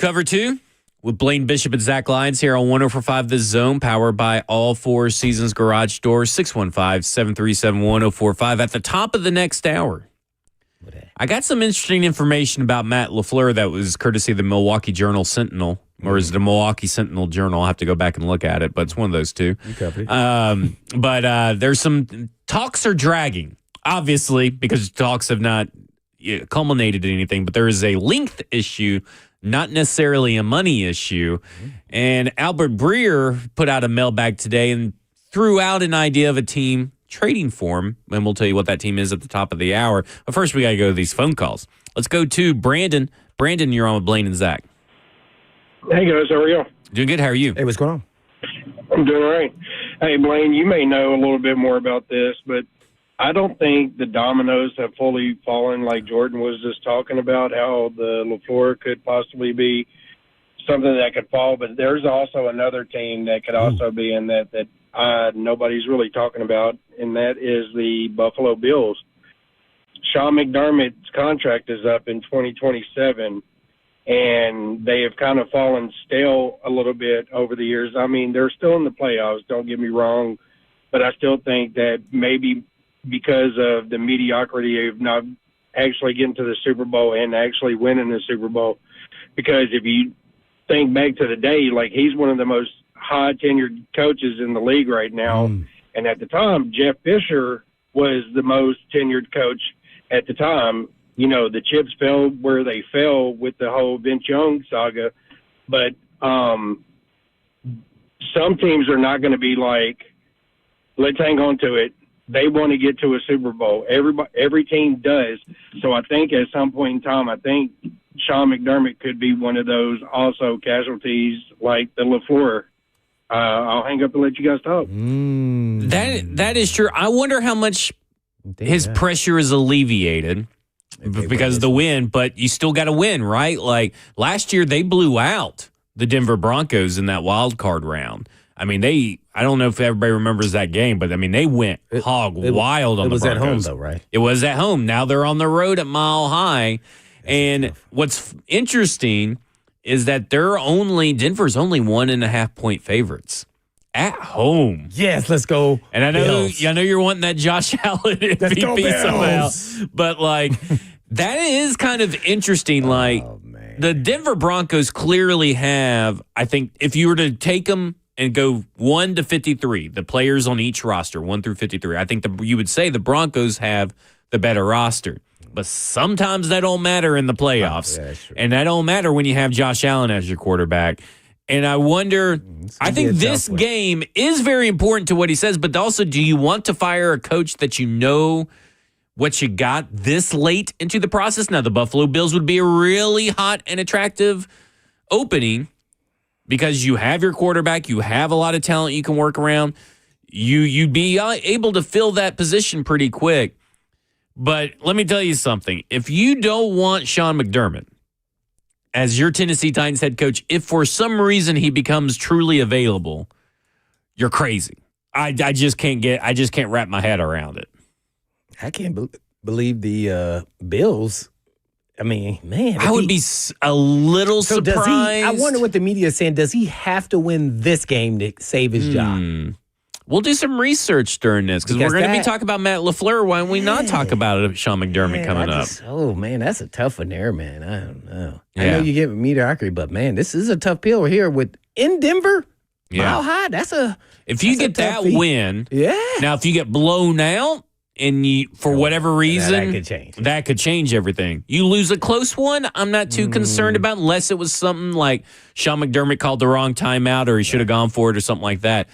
Cover 2 with Blaine Bishop and Zach Lyons here on 104.5 The Zone, powered by All Four Seasons Garage Doors, 615-737-1045. At the top of the next hour, I got some interesting information about Matt LaFleur that was courtesy of the Milwaukee Journal Sentinel, or is it the Milwaukee Sentinel Journal? I'll have to go back and look at it, but it's one of those two. You covered it. But there's some talks are dragging, obviously, because talks have not culminated in anything, but there is a length issue, not necessarily a money issue. And Albert Breer put out a mailbag today and threw out an idea of a team trading for him, and we'll tell you what that team is at the top of the hour. But first, we got to go to these phone calls. Let's go to Brandon. Brandon, you're on with Blaine and Zach. Hey, guys. How are you? Doing good. How are you? Hey, what's going on? I'm doing all right. Hey, Blaine, you may know a little bit more about this, but I don't think the dominoes have fully fallen like Jordan was just talking about, how the LaFleur could possibly be something that could fall. But there's also another team that could also be in that nobody's really talking about, and that is the Buffalo Bills. Sean McDermott's contract is up in 2027, and they have kind of fallen stale a little bit over the years. I mean, they're still in the playoffs, don't get me wrong, but I still think that maybe because of the mediocrity of not actually getting to the Super Bowl and actually winning the Super Bowl. Because if you think back to the day, like, he's one of the most high-tenured coaches in the league right now. And at the time, Jeff Fisher was the most tenured coach at the time. You know, the chips fell where they fell with the whole Vince Young saga. But some teams are not going to be like, let's hang on to it. They want to get to a Super Bowl. Every team does. So I think at some point in time, I think Sean McDermott could be one of those also casualties like the LaFleur. I'll hang up and let you guys talk. That is true. I wonder how much his pressure is alleviated because of the win, but you still got to win, right? Like last year, they blew out the Denver Broncos in that wild card round. I mean, I don't know if everybody remembers that game, but I mean, they went wild on the Broncos. It was at home, though, right? It was at home. Now they're on the road at Mile High. And what's interesting is that Denver's only 1.5-point favorites at home. Yes, let's go. And I know Bills. you're wanting that Josh Allen MVP somehow, but like that is kind of interesting. Like the Denver Broncos clearly have, I think, if you were to take them and go 1 to 53, the players on each roster, 1 through 53, I think you would say the Broncos have the better roster. But sometimes that don't matter in the playoffs. And that don't matter when you have Josh Allen as your quarterback. And I wonder, I think this game is very important to what he says, but also, do you want to fire a coach that you know what you got this late into the process? Now, the Buffalo Bills would be a really hot and attractive opening because you have your quarterback, you have a lot of talent you can work around. You'd be able to fill that position pretty quick. But let me tell you something. If you don't want Sean McDermott as your Tennessee Titans head coach, if for some reason he becomes truly available, you're crazy. I just can't wrap my head around it. I can't believe the Bills. I mean, man. I would be a little surprised. I wonder what the media is saying. Does he have to win this game to save his job? We'll do some research during this because we're going to be talking about Matt LaFleur. Why don't we not talk about Sean McDermott coming up? Oh, man, that's a tough one there, man. I don't know. I know you give it mediocrity, but, man, this is a tough pill here in Denver. Mile High, if you get that win, now if you get blown out and for whatever reason, that could change everything. You lose a close one, I'm not too concerned about, unless it was something like Sean McDermott called the wrong timeout or he should have gone for it or something like that.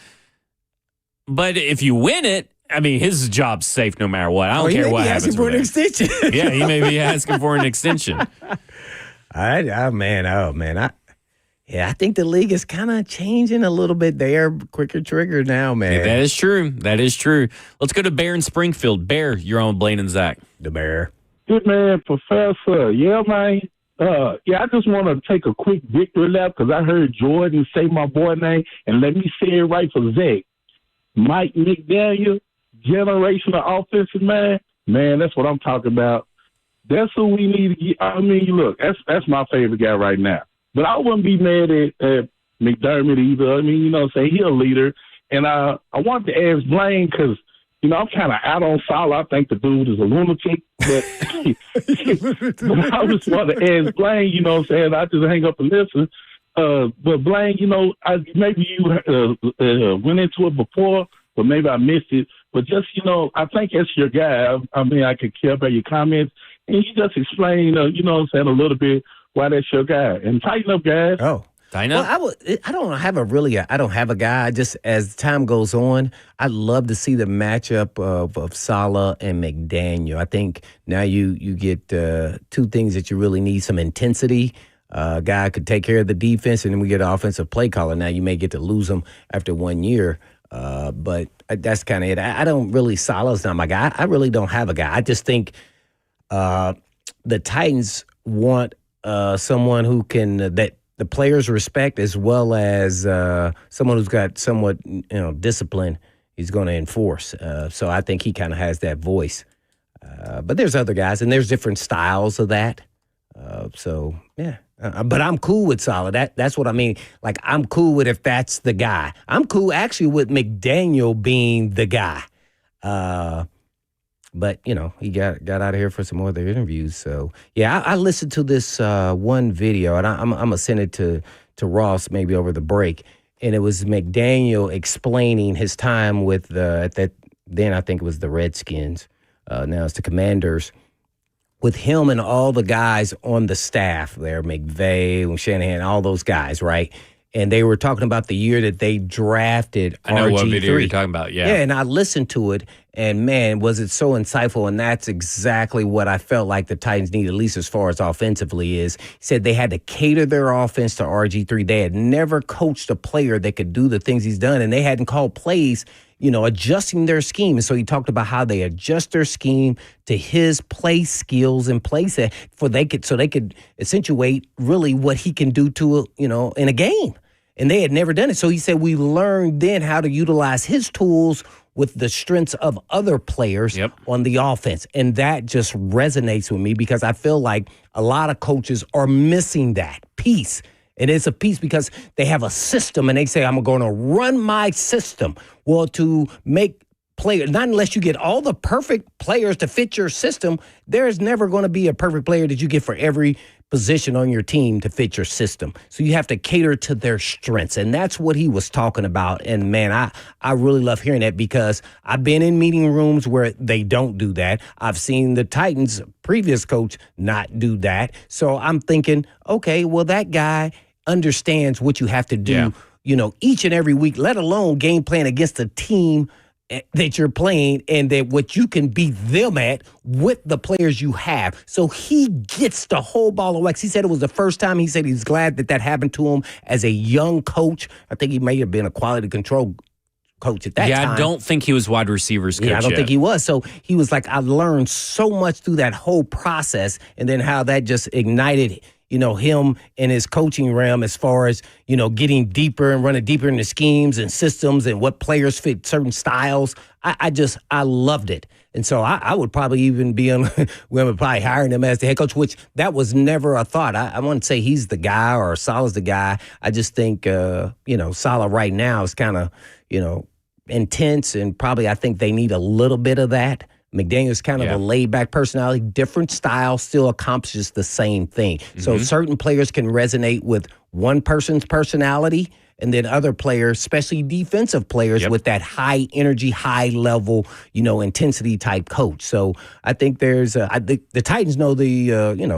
But if you win it, I mean, his job's safe no matter what. I don't care what happens. He may be asking for an extension. Yeah, he may be asking for an extension. I think the league is kind of changing a little bit there. Quicker trigger now, man. Yeah, that is true. That is true. Let's go to Bear in Springfield. Bear, you're on with Blaine and Zach. The Bear. Good man, Professor. Yeah, man. I just want to take a quick victory lap because I heard Jordan say my boy name, and let me say it right for Zach. Mike McDaniel, generational offensive man. Man, that's what I'm talking about. That's who we need to get. I mean, look, that's my favorite guy right now. But I wouldn't be mad at McDermott either. I mean, say he's a leader. And I wanted to ask Blaine because, I'm kind of out on Salah. I think the dude is a lunatic. But, but I just want to ask Blaine, I just hang up and listen. But Blaine, maybe you went into it before, but maybe I missed it. But just, I think that's your guy. I mean, I could care about your comments. And you just explain, a little bit why that's your guy. And tighten up, guys. Oh. Well, I don't have a guy. Just as time goes on, I'd love to see the matchup of Salah and McDaniel. I think now you get two things that you really need: some intensity. A guy could take care of the defense, and then we get an offensive play caller. Now you may get to lose him after 1 year, but that's kind of it. I don't really. Salah's not my guy. I really don't have a guy. I just think the Titans want someone who can that the players respect, as well as someone who's got somewhat discipline. He's going to enforce. So I think he kind of has that voice. But there's other guys, and there's different styles of that. So yeah. But I'm cool with Salah. That's what I mean. Like, I'm cool with if that's the guy. I'm cool actually with McDaniel being the guy. But, he got out of here for some other interviews. So, yeah, I listened to this one video, and I'm going to send it to Ross maybe over the break. And it was McDaniel explaining his time with then I think it was the Redskins. Now it's the Commanders. With him and all the guys on the staff there, McVay, Shanahan, all those guys, right? And they were talking about the year that they drafted RG3. I know what video you're talking about, yeah. Yeah, and I listened to it, and man, was it so insightful, and that's exactly what I felt like the Titans need, at least as far as offensively is. He said they had to cater their offense to RG3. They had never coached a player that could do the things he's done, and they hadn't called plays, adjusting their scheme. And so he talked about how they adjust their scheme to his play skills and play set so they could accentuate really what he can do to in a game. And they had never done it. So he said we learned then how to utilize his tools with the strengths of other players on the offense. And that just resonates with me because I feel like a lot of coaches are missing that piece. And it's a piece because they have a system and they say, I'm going to run my system. Well, to make players, not unless you get all the perfect players to fit your system, there's never going to be a perfect player that you get for every position on your team to fit your system. So you have to cater to their strengths. And that's what he was talking about. And man, I really love hearing that because I've been in meeting rooms where they don't do that. I've seen the Titans' previous coach not do that. So I'm thinking, okay, well, that guy understands what you have to do, each and every week, let alone game plan against a team that you're playing and that what you can beat them at with the players you have. So he gets the whole ball of wax. He said it was the first time. He said he's glad that happened to him as a young coach. I think he may have been a quality control coach at that time. Yeah, I don't think he was wide receivers coach I don't yet. think he was. So he was like, I learned so much through that whole process and then how that just ignited him in his coaching realm as far as, getting deeper and running deeper into schemes and systems and what players fit certain styles. I loved it. And so I would probably even be probably hiring him as the head coach, which that was never a thought. I wouldn't say he's the guy or Salah's the guy. I just think, Salah right now is kind of, intense and probably I think they need a little bit of that. McDaniel's kind of a laid-back personality, different style, still accomplishes the same thing. Mm-hmm. So certain players can resonate with one person's personality, and then other players, especially defensive players, with that high energy, high level, intensity type coach. So I think the Titans know the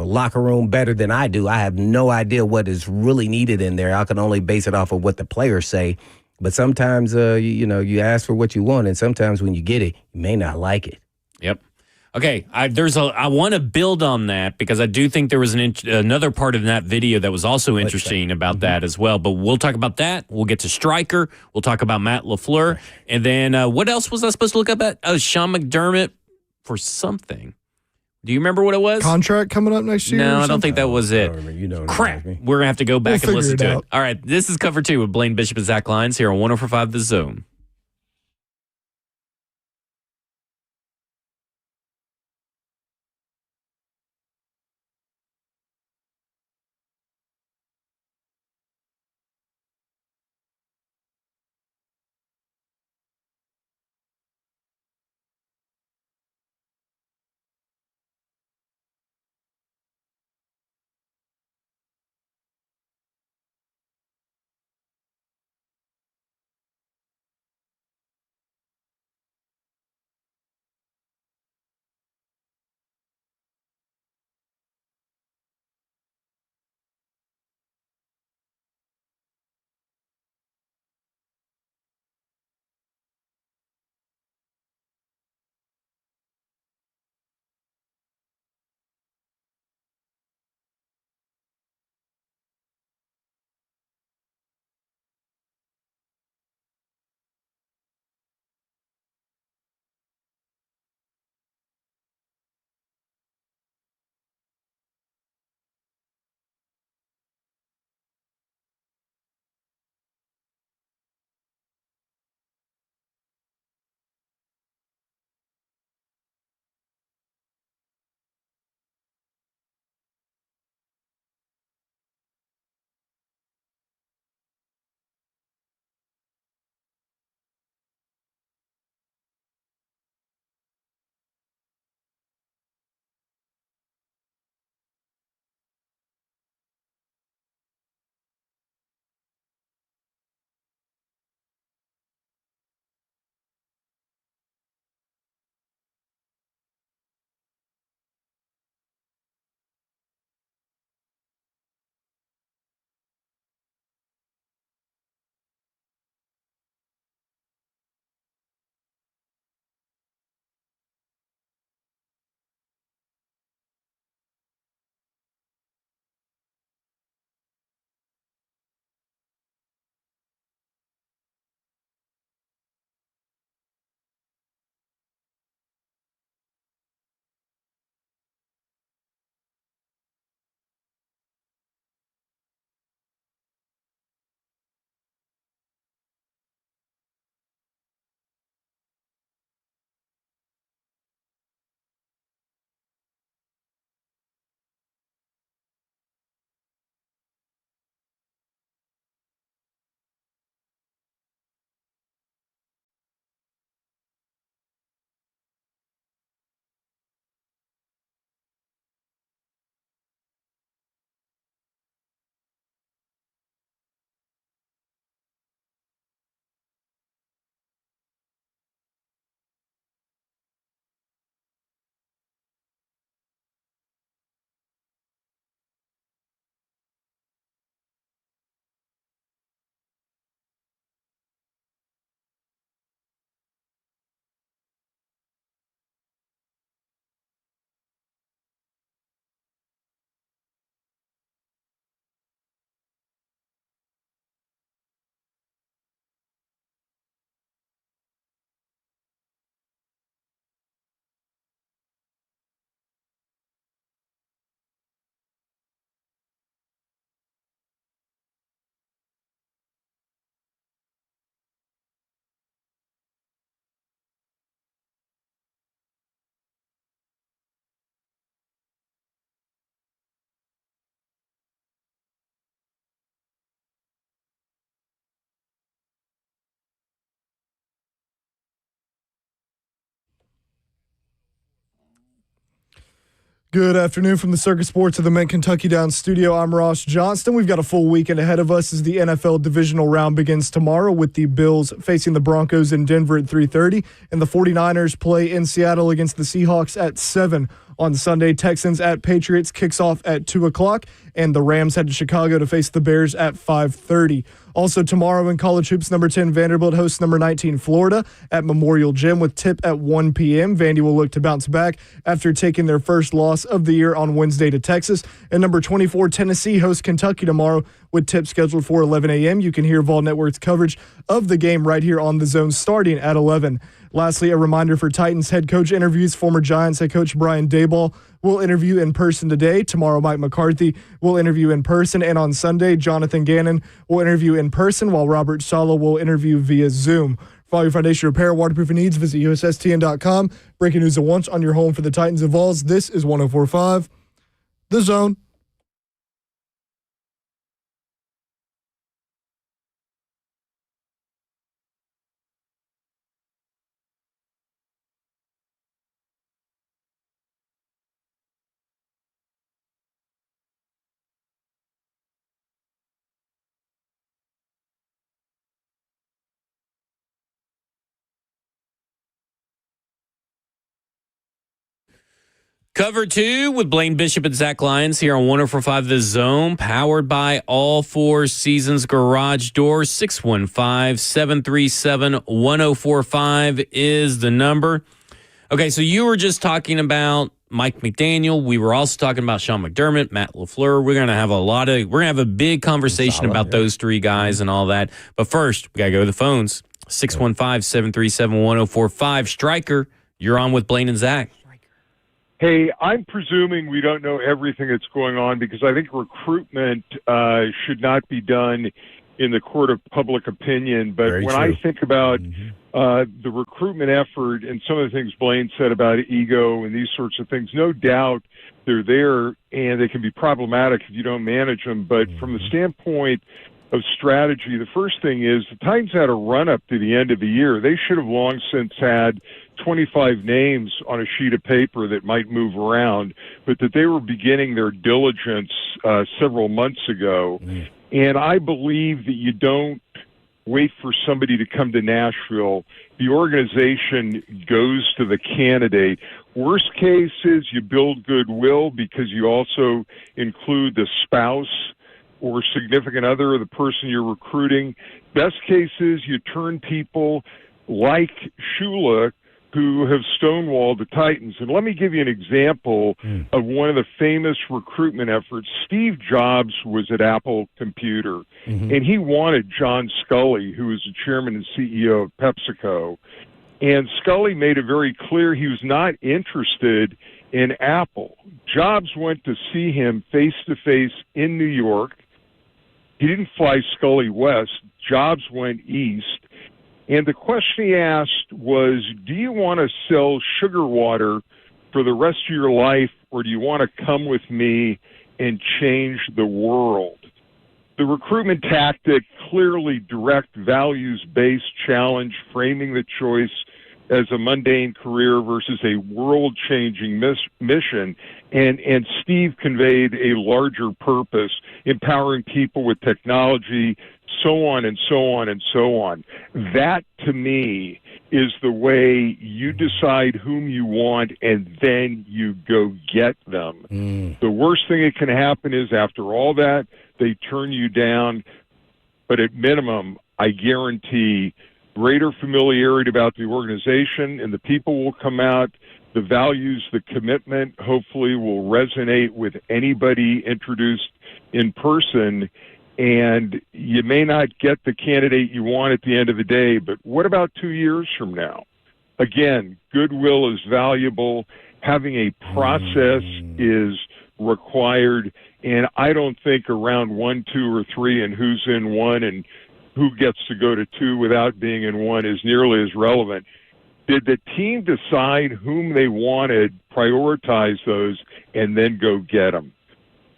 locker room better than I do. I have no idea what is really needed in there. I can only base it off of what the players say. But sometimes, you ask for what you want, and sometimes when you get it, you may not like it. Yep. Okay. I want to build on that because I do think there was another part of that video that was also interesting about that as well. But we'll talk about that. We'll get to Stryker. We'll talk about Matt LaFleur. And then what else was I supposed to look up at? Sean McDermott for something. Do you remember what it was? Contract coming up next year? No, I don't think that was it. Crap. We're going to have to go back and listen to it. All right. This is Cover 2 with Blaine Bishop and Zach Lyons here on 104.5 The Zone. Good afternoon from the Circus Sports of the Mint Kentucky Downs studio. I'm Ross Johnston. We've got a full weekend ahead of us as the NFL Divisional round begins tomorrow with the Bills facing the Broncos in Denver at 3:30, and the 49ers play in Seattle against the Seahawks at 7. On Sunday, Texans at Patriots kicks off at 2 o'clock, and the Rams head to Chicago to face the Bears at 5:30. Also tomorrow in college hoops, number 10 Vanderbilt hosts number 19 Florida at Memorial Gym with tip at 1 p.m. Vandy will look to bounce back after taking their first loss of the year on Wednesday to Texas. And number 24 Tennessee hosts Kentucky tomorrow with tip scheduled for 11 a.m. You can hear Vol Network's coverage of the game right here on The Zone starting at 11. Lastly, a reminder for Titans head coach interviews. Former Giants head coach Brian Daboll will interview in person today. Tomorrow, Mike McCarthy will interview in person. And on Sunday, Jonathan Gannon will interview in person, while Robert Saleh will interview via Zoom. For all your foundation repair, waterproofing needs, visit USSTN.com. Breaking news at once on your home for the Titans and Vols. This is 104.5 The Zone. Cover 2 with Blaine Bishop and Zach Lyons here on 104.5 The Zone, powered by All Four Seasons Garage Doors. 615-737-1045 is the number. Okay, so you were just talking about Mike McDaniel. We were also talking about Sean McDermott, Matt LaFleur. We're gonna have a big conversation about those three guys and all that. But first, we gotta go to the phones. 615-737-1045. Stryker, you're on with Blaine and Zach. Hey, I'm presuming we don't know everything that's going on because I think recruitment should not be done in the court of public opinion. But I think about the recruitment effort and some of the things Blaine said about ego and these sorts of things, no doubt they're there and they can be problematic if you don't manage them. But from the standpoint of strategy, the first thing is the Titans had a run-up to the end of the year. They should have long since had 25 names on a sheet of paper that might move around, but that they were beginning their diligence several months ago. And I believe that you don't wait for somebody to come to Nashville. The organization goes to the candidate. Worst case is you build goodwill because you also include the spouse or significant other of the person you're recruiting. Best case is you turn people like Shula who have stonewalled the Titans. And let me give you an example of one of the famous recruitment efforts. Steve Jobs was at Apple Computer, and he wanted John Scully, who was the chairman and CEO of PepsiCo. And Scully made it very clear he was not interested in Apple. Jobs went to see him face-to-face in New York. He didn't fly Scully west. Jobs went east. And the question he asked was, do you want to sell sugar water for the rest of your life, or do you want to come with me and change the world? The recruitment tactic, clearly direct, values-based challenge, framing the choice as a mundane career versus a world-changing mission. And Steve conveyed a larger purpose, empowering people with technology, so on and so on and so on. That, to me, is the way you decide whom you want, and then you go get them. The worst thing that can happen is, after all that, they turn you down. But at minimum, I guarantee greater familiarity about the organization, and the people will come out. The values, the commitment, hopefully will resonate with anybody introduced in person. And you may not get the candidate you want at the end of the day, but what about 2 years from now? Again, goodwill is valuable. Having a process is required. And I don't think around 1, 2, or 3 and who's in 1 and who gets to go to 2 without being in 1 is nearly as relevant. Did the team decide whom they wanted, prioritize those, and then go get them?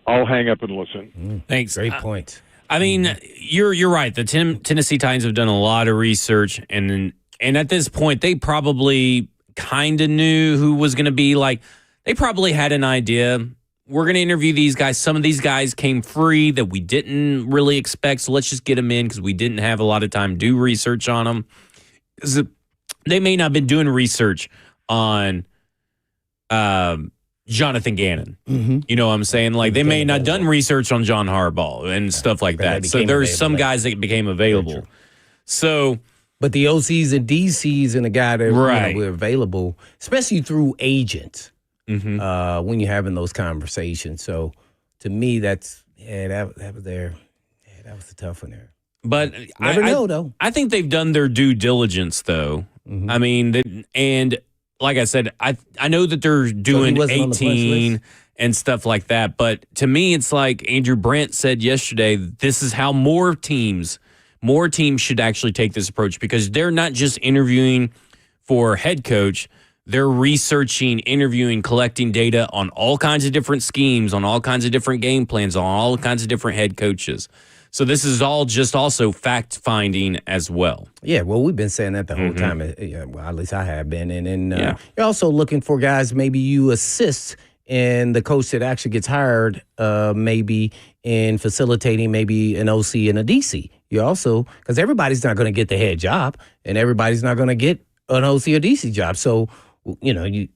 I'll hang up and listen. Thanks. Great point. I mean, you're right. The Tennessee Titans have done a lot of research, and at this point, they probably kind of knew who was going to be like They probably had an idea. We're going to interview these guys. Some of these guys came free that we didn't really expect, so let's just get them in because we didn't have a lot of time to do research on them. They may not have been doing research on Jonathan Gannon. Mm-hmm. You know what I'm saying? Like, they may not have done research on John Harbaugh and stuff like that. So there's some guys that became available. So, but the OCs and DCs and the guy that were available, especially through agents, when you're having those conversations. So to me, that was there. Yeah, that was a tough one there. But Never know, though. I think they've done their due diligence, though. Mm-hmm. I mean, and like I said, I know that they're doing 18 and stuff like that. But to me, it's like Andrew Brandt said yesterday, this is how more teams should actually take this approach, because they're not just interviewing for head coach. They're researching, interviewing, collecting data on all kinds of different schemes, on all kinds of different game plans, on all kinds of different head coaches. So this is all just also fact-finding as well. Yeah, well, we've been saying that the whole time. Well, at least I have been. And you're also looking for guys, maybe you assist in the coach that actually gets hired, maybe in facilitating maybe an OC and a DC. You also, because everybody's not going to get the head job, and everybody's not going to get an OC or DC job. So, you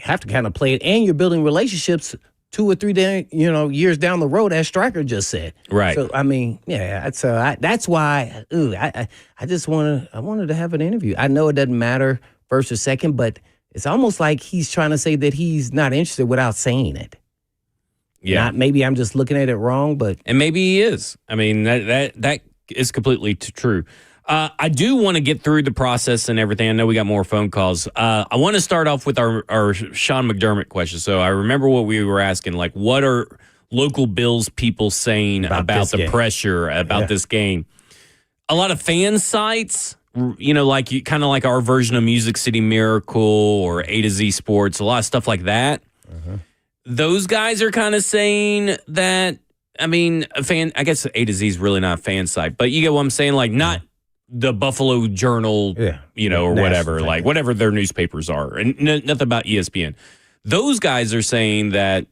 have to kind of play it, and you're building relationships 2 or 3 years down the road, as Stryker just said. Right. So I mean, that's why. I wanted to have an interview. I know it doesn't matter first or second, but it's almost like he's trying to say that he's not interested without saying it. Yeah. Maybe I'm just looking at it wrong, and maybe he is. I mean, that is completely true. I do want to get through the process and everything. I know we got more phone calls. I want to start off with our Sean McDermott question. So I remember what we were asking, like, what are local Bills people saying about the pressure, about this game? A lot of fan sites, like kind of like our version of Music City Miracle or A to Z Sports, a lot of stuff like that. Those guys are kind of saying that, I mean, I guess A to Z is really not a fan site, but you get what I'm saying? Like, not the Buffalo Journal, or whatever, like whatever their newspapers are, and nothing about ESPN. Those guys are saying that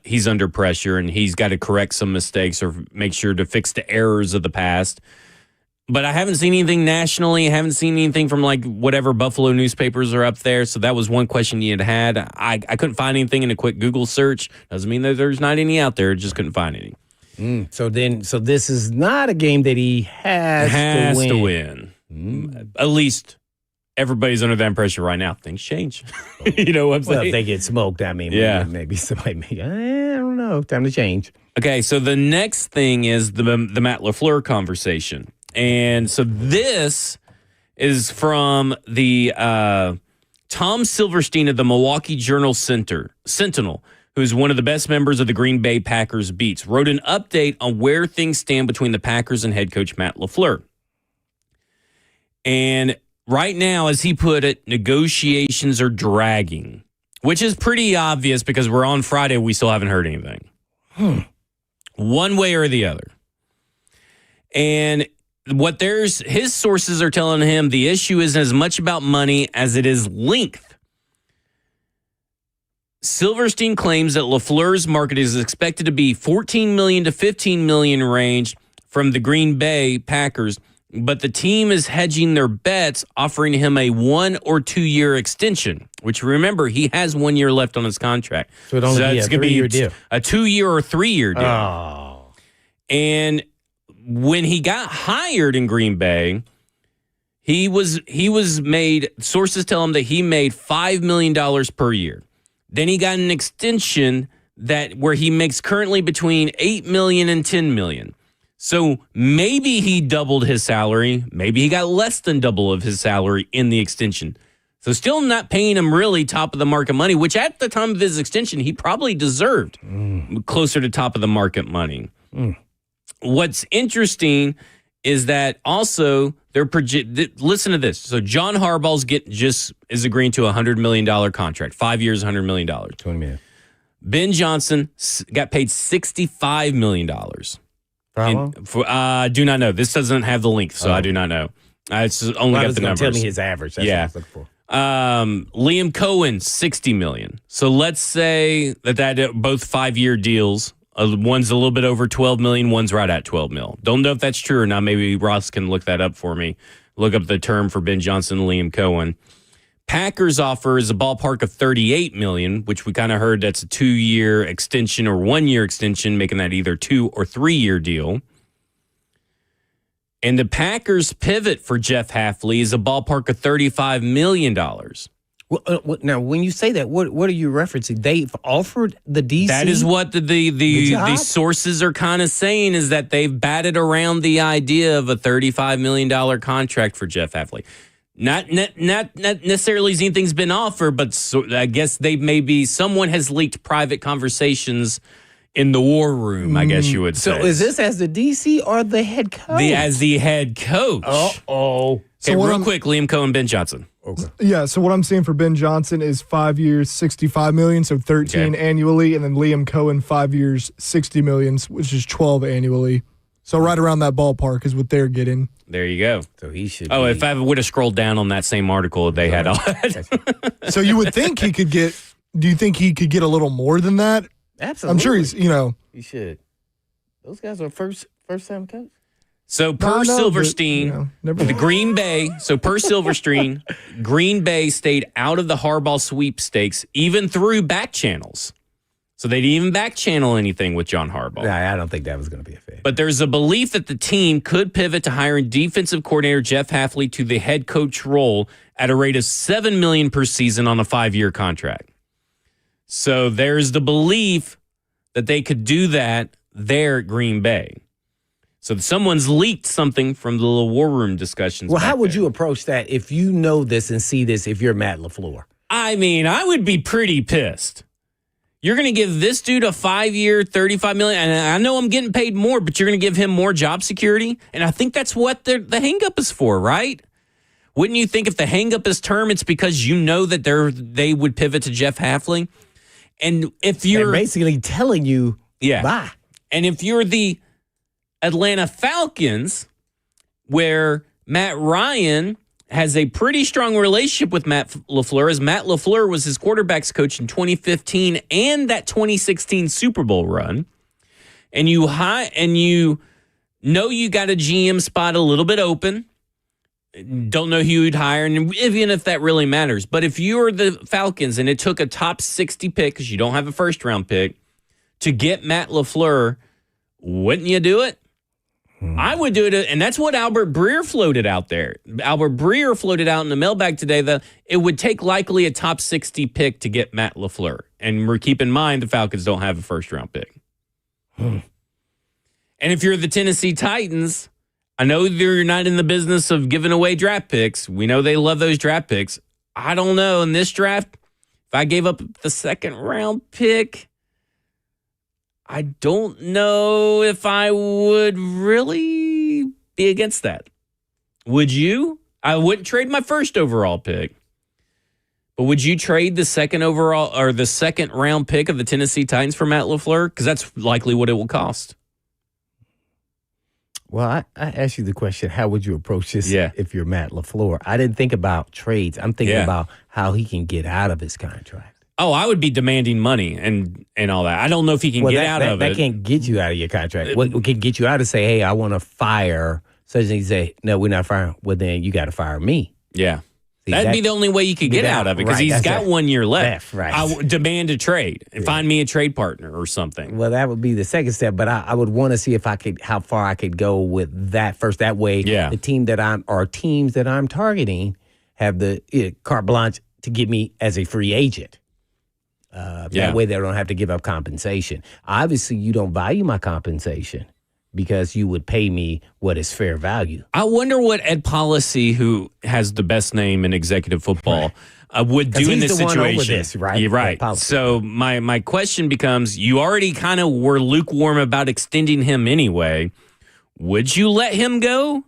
he's under pressure and he's got to correct some mistakes or make sure to fix the errors of the past. But I haven't seen anything nationally. I haven't seen anything from like whatever Buffalo newspapers are up there. So that was one question you had. I couldn't find anything in a quick Google search. Doesn't mean that there's not any out there. Just couldn't find any. So this is not a game that he has to win. At least everybody's under that pressure right now. Things change. You know what I'm saying? Well, if they get smoked, I mean, maybe somebody, I don't know, time to change. Okay, so the next thing is the Matt LaFleur conversation. And so this is from the Tom Silverstein of the Milwaukee Sentinel, who is one of the best members of the Green Bay Packers beats, wrote an update on where things stand between the Packers and head coach Matt LaFleur. And right now, as he put it, negotiations are dragging, which is pretty obvious because we're on Friday. We still haven't heard anything. One way or the other. And his sources are telling him the issue isn't as much about money as it is length. Silverstein claims that LaFleur's market is expected to be $14 million to $15 million range from the Green Bay Packers, but the team is hedging their bets, offering him a 1 or 2 year extension, which, remember, he has 1 year left on his contract. So it's going to be a 2 a 2 year or 3 year deal. Oh. And when he got hired in Green Bay, he was made, sources tell him that he made $5 million per year. Then he got an extension where he makes currently between $8 million and $10 million. So maybe he doubled his salary. Maybe he got less than double of his salary in the extension. So still not paying him really top of the market money, which at the time of his extension, he probably deserved closer to top of the market money. What's interesting is that also listen to this. So John Harbaugh's is agreeing to a $100 million contract, 5 years, $100 million. 20 million. Ben Johnson got paid $65 million. Do not know. This doesn't have the length, so I do not know. It's only got the numbers. Tell me his average. That's what I was looking for. Liam Cohen, $60 million. So let's say that both 5-year deals. One's a little bit over $12 million. One's right at $12 million. Don't know if that's true or not. Maybe Ross can look that up for me. Look up the term for Ben Johnson and Liam Cohen. Packers offer is a ballpark of $38 million, which we kind of heard that's a 2-year extension or 1-year extension, making that either 2 or 3-year deal. And the Packers pivot for Jeff Hafley is a ballpark of $35 million. Well, now, when you say that, what are you referencing? They've offered the DC? That is what the sources are kind of saying, is that they've batted around the idea of a $35 million contract for Jeff Hafley. Not necessarily as anything's been offered, but I guess someone has leaked private conversations in the war room, I guess you would say. So is this as the DC or the head coach? As the head coach. Uh-oh. Okay, so real quick, Liam Cohen, Ben Johnson. Okay. Yeah, so what I'm seeing for Ben Johnson is 5 years, $65 million, so 13 annually, and then Liam Cohen, 5 years, $60 million, which is 12 annually. So right around that ballpark is what they're getting. There you go. So he should. Oh, if I would have scrolled down on that same article, they had all that. So you would think he could get. Do you think he could get a little more than that? Absolutely. I'm sure he's. He should. Those guys are first time coach. So per Silverstein, the Green Bay. So per Silverstein, Green Bay stayed out of the Harbaugh sweepstakes even through back channels. So they didn't even back channel anything with John Harbaugh. Yeah, I don't think that was going to be a fit. But there's a belief that the team could pivot to hiring defensive coordinator Jeff Hafley to the head coach role at a rate of $7 million per season on a 5-year contract. So there's the belief that they could do that there at Green Bay. So someone's leaked something from the little war room discussions. Well, how would you approach that if you know this and see this if you're Matt LaFleur? I mean, I would be pretty pissed. You're going to give this dude a 5-year, $35 million, and I know I'm getting paid more, but you're going to give him more job security? And I think that's what the hang-up is for, right? Wouldn't you think if the hang-up is term, it's because you know that they would pivot to Jeff Hafley? And if you're... They're basically telling you, bye. And if you're the Atlanta Falcons, where Matt Ryan has a pretty strong relationship with Matt LaFleur, as Matt LaFleur was his quarterback's coach in 2015 and that 2016 Super Bowl run, and you know you got a GM spot a little bit open, don't know who you'd hire, and even if that really matters. But if you're the Falcons and it took a top 60 pick, because you don't have a first-round pick, to get Matt LaFleur, wouldn't you do it? I would do it, and that's what Albert Breer floated out there. Albert Breer floated out in the mailbag today that it would take likely a top 60 pick to get Matt LaFleur. And we're keep in mind the Falcons don't have a first-round pick. And if you're the Tennessee Titans, I know you're not in the business of giving away draft picks. We know they love those draft picks. I don't know. In this draft, if I gave up the second-round pick, I don't know if I would really be against that. Would you? I wouldn't trade my first overall pick. But would you trade the second overall or the second round pick of the Tennessee Titans for Matt LaFleur? Because that's likely what it will cost. Well, I asked you the question, how would you approach this if you're Matt LaFleur? I didn't think about trades. I'm thinking about how he can get out of his contract. Oh, I would be demanding money and all that. I don't know if he can get out of it. That can't get you out of your contract. What can get you out is say, hey, I want to fire. So he say, no, we're not firing. Well, then you got to fire me. Yeah. That'd be the only way you could get out of it because he's got 1 year left. Right. I would demand a trade and find me a trade partner or something. Well, that would be the second step, but I would want to see if how far I could go with that first. That way, the team teams that I'm targeting have the carte blanche to get me as a free agent. That way they don't have to give up compensation. Obviously, you don't value my compensation because you would pay me what is fair value. I wonder what Ed Policy, who has the best name in executive football, would do in this situation. One over this, right? Yeah, right. So my question becomes, you already kind of were lukewarm about extending him anyway. Would you let him go?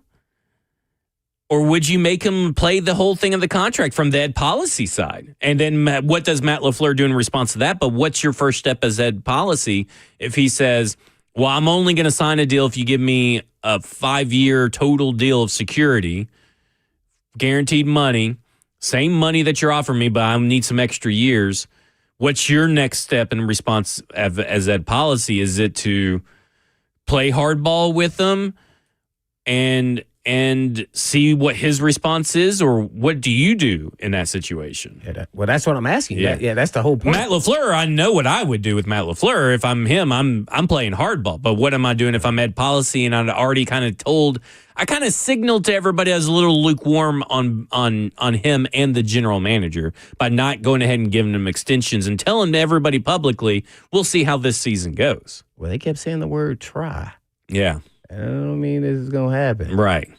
Or would you make him play the whole thing of the contract from the Ed Policy side? And then what does Matt LaFleur do in response to that? But what's your first step as Ed Policy if he says, well, I'm only going to sign a deal if you give me a 5-year total deal of security, guaranteed money, Same money that you're offering me, but I need some extra years. What's your next step in response as Ed Policy? Is it to play hardball with them and see what his response is, or what do you do in that situation? Yeah, well, that's what I'm asking. Yeah, that's the whole point. Matt LaFleur, I know what I would do with Matt LaFleur. If I'm him, I'm playing hardball. But what am I doing if I'm Ed Policy and I'd already kind of signaled to everybody I was a little lukewarm on him and the general manager by not going ahead and giving him extensions and telling everybody publicly, we'll see how this season goes. Well, they kept saying the word try. Yeah. I don't mean this is going to happen. Right.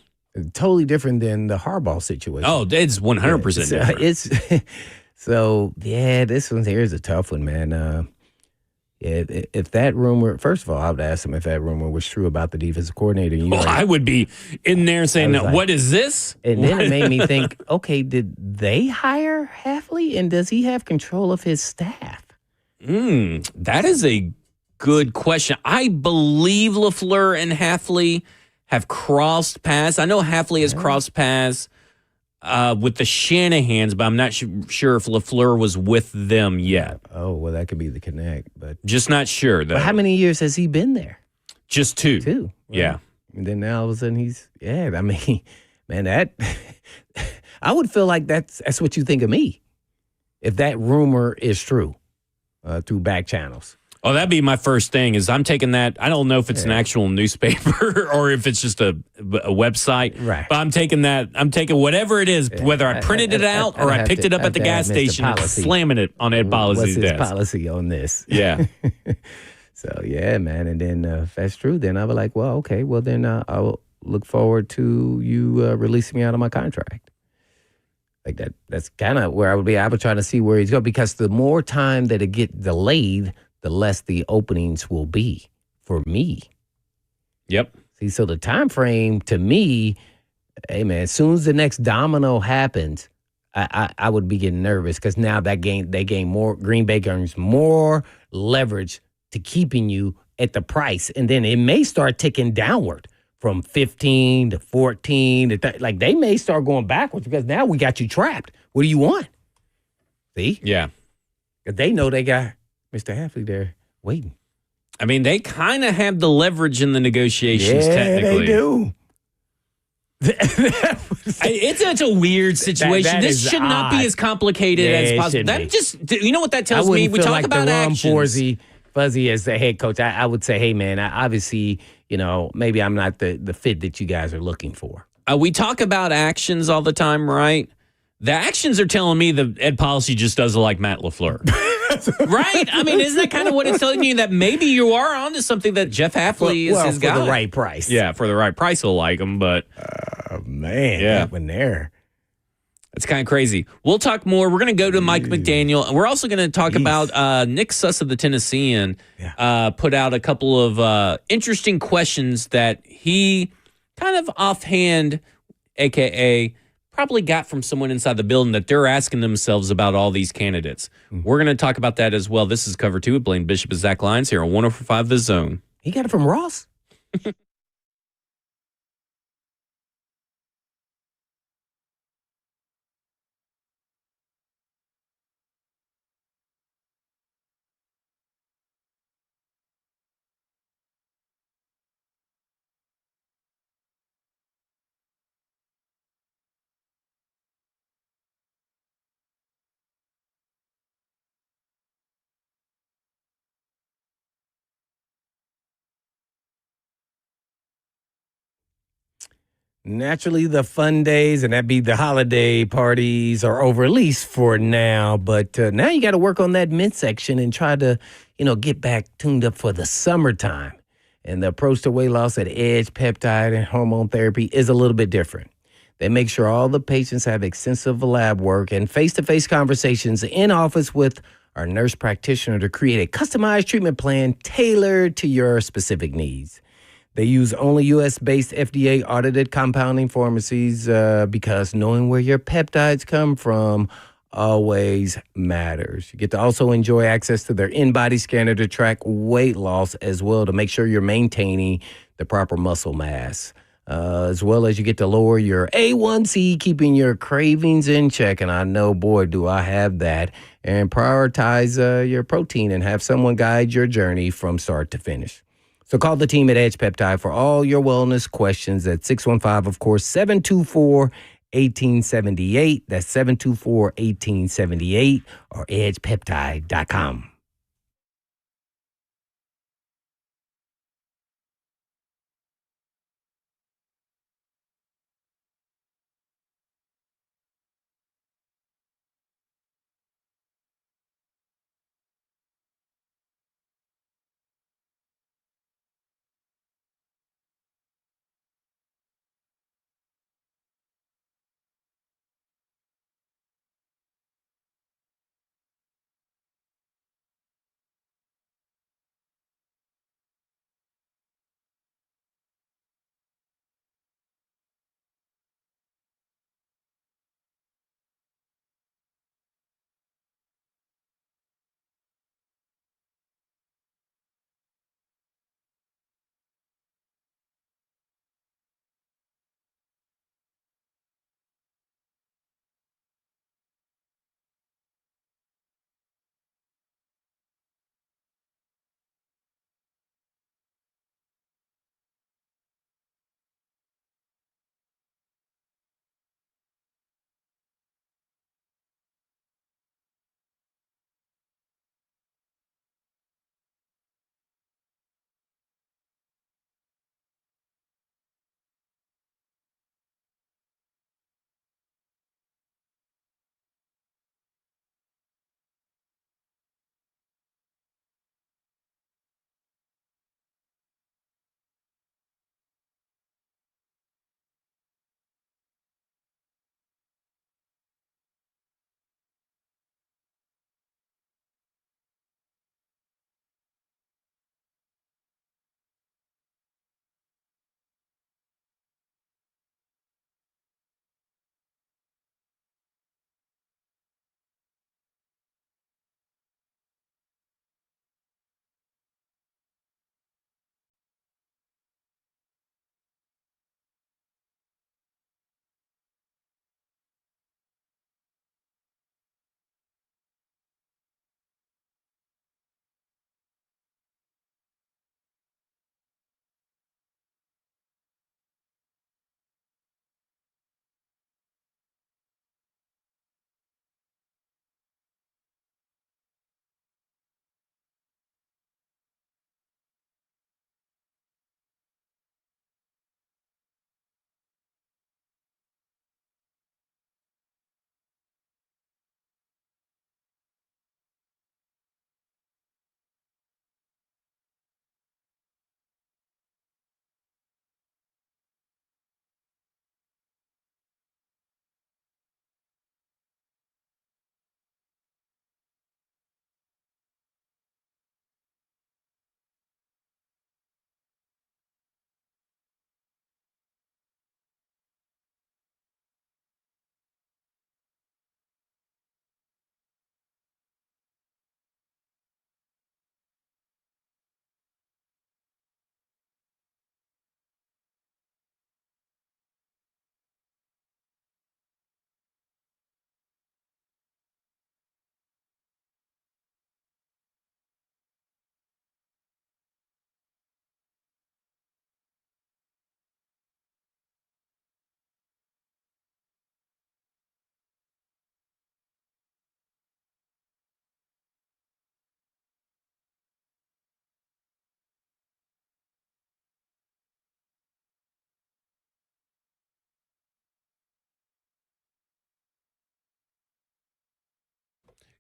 Totally different than the Harbaugh situation. Oh, it's 100% different. So, this one here is a tough one, man. If that rumor, first of all, I would ask him if that rumor was true about the defensive coordinator. I would be in there saying, like, what is this? And then it made me think, okay, did they hire Hafley, and does he have control of his staff? That is a good question. I believe LaFleur and Hafley have crossed paths. I know Hafley has crossed paths with the Shanahans, but I'm not sure if LaFleur was with them yet. Oh, well, that could be the connect, but just not sure, though. But how many years has he been there? Just 2. 2. Right? Yeah. And then now all of a sudden I mean, man, that I would feel like that's what you think of me if that rumor is true through back channels. Oh, that'd be my first thing is I'm taking that. I don't know if it's an actual newspaper or if it's just a website. Right. But I'm taking that. I'm taking whatever it is, whether I printed it out or I picked it up at the gas station and slamming it on Ed Policy's desk. What's his policy on this? Yeah. So, yeah, man. And then if that's true, then I'll be like, well, okay, well, then I'll look forward to you releasing me out of my contract. Like that's kind of where I would be. I would try to see where he's going because the more time that it get delayed, the less the openings will be for me. Yep. See, so the time frame to me, hey man, as soon as the next domino happens, I would be getting nervous because now they gain more. Green Bay gains more leverage to keeping you at the price, and then it may start ticking downward from 15 to 14. Like they may start going backwards because now we got you trapped. What do you want? See? Yeah. Because they know they got Mr. Hafley there waiting. I mean, they kind of have the leverage in the negotiations, technically. They do. It's a weird situation. This should not be as complicated as possible. That just, you know what that tells me? We talk like about actions. Fuzzy as the head coach. I would say, hey, man, obviously, maybe I'm not the fit that you guys are looking for. We talk about actions all the time, right? The actions are telling me that Ed Policy just doesn't like Matt LaFleur. Right? I mean, isn't that kind of what it's telling you? That maybe you are onto something that Jeff Hafley is his guy. For the right price. Yeah, for the right price, he'll like him, but... man, yeah. That one there. It's kind of crazy. We'll talk more. We're going to go to Mike McDaniel, and we're also going to talk about Nick Suss of the Tennessean put out a couple of interesting questions that he kind of offhand, a.k.a., probably got from someone inside the building that they're asking themselves about all these candidates. We're going to talk about that as well. This is Cover 2 with Blaine Bishop and Zach Lyons here on 104.5 The Zone. He got it from Ross? Naturally, the fun days, and that'd be the holiday parties, are over, at least for now. But now you got to work on that midsection and try to, get back tuned up for the summertime. And the approach to weight loss at Edge Peptide and Hormone Therapy is a little bit different. They make sure all the patients have extensive lab work and face-to-face conversations in office with our nurse practitioner to create a customized treatment plan tailored to your specific needs. They use only U.S.-based FDA-audited compounding pharmacies because knowing where your peptides come from always matters. You get to also enjoy access to their in-body scanner to track weight loss as well to make sure you're maintaining the proper muscle mass. as well as you get to lower your A1C, keeping your cravings in check. And I know, boy, do I have that. And prioritize your protein and have someone guide your journey from start to finish. So call the team at Edge Peptide for all your wellness questions at 615, of course, 724-1878. That's 724-1878 or edgepeptide.com.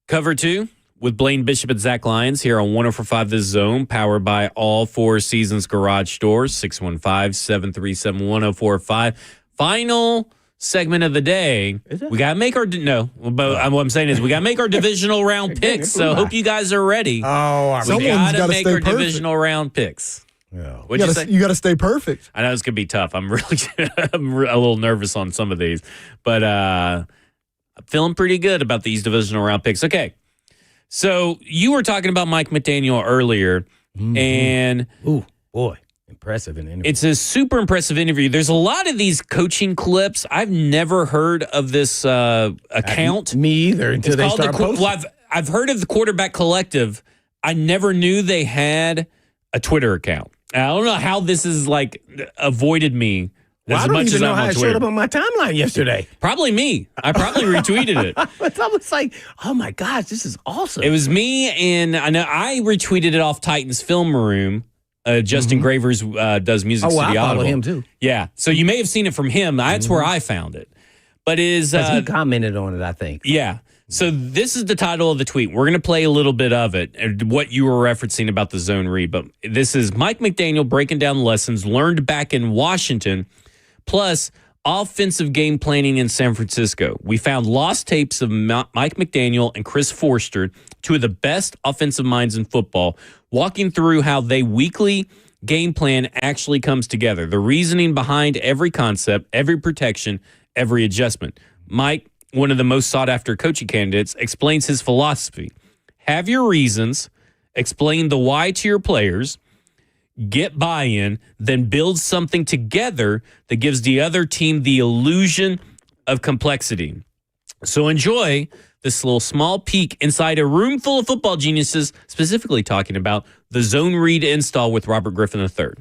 Cover 2 with Blaine Bishop and Zach Lyons here on 104.5 The Zone, powered by all Four Seasons Garage Doors, 615-737-1045. Final segment of the day. We got to make our, no, but what I'm saying is we got to make our divisional round picks, so hope you guys are ready. Oh, we got to make our divisional round picks. Yeah. What'd you say? You got to stay perfect. I know it's going to be tough. I'm really I'm a little nervous on some of these, but I'm feeling pretty good about these divisional round picks. Okay. So you were talking about Mike McDaniel earlier, and ooh, boy, impressive in the interview. It's a super impressive interview. There's a lot of these coaching clips. I've never heard of this account. Me either until they start posting. Well, I've heard of the Quarterback Collective. I never knew they had a Twitter account. I don't know how this has avoided me. I don't even know how it showed up on my timeline yesterday. Probably me. I probably retweeted it. I was like, oh my gosh, this is awesome. It was me, and I know I retweeted it off Titans Film Room. Justin Gravers does Music City Audible. I follow him too. Yeah, so you may have seen it from him. That's where I found it. But he commented on it, I think. Yeah. So this is the title of the tweet. We're going to play a little bit of it, what you were referencing about the zone read. But this is Mike McDaniel breaking down lessons learned back in Washington, plus offensive game planning in San Francisco. We found lost tapes of Mike McDaniel and Chris Forster, two of the best offensive minds in football, walking through how they weekly game plan actually comes together, the reasoning behind every concept, every protection, every adjustment. Mike, one of the most sought-after coaching candidates, explains his philosophy. Have your reasons, explain the why to your players, get buy-in, then build something together that gives the other team the illusion of complexity. So enjoy this little small peek inside a room full of football geniuses, specifically talking about the zone read install with Robert Griffin III.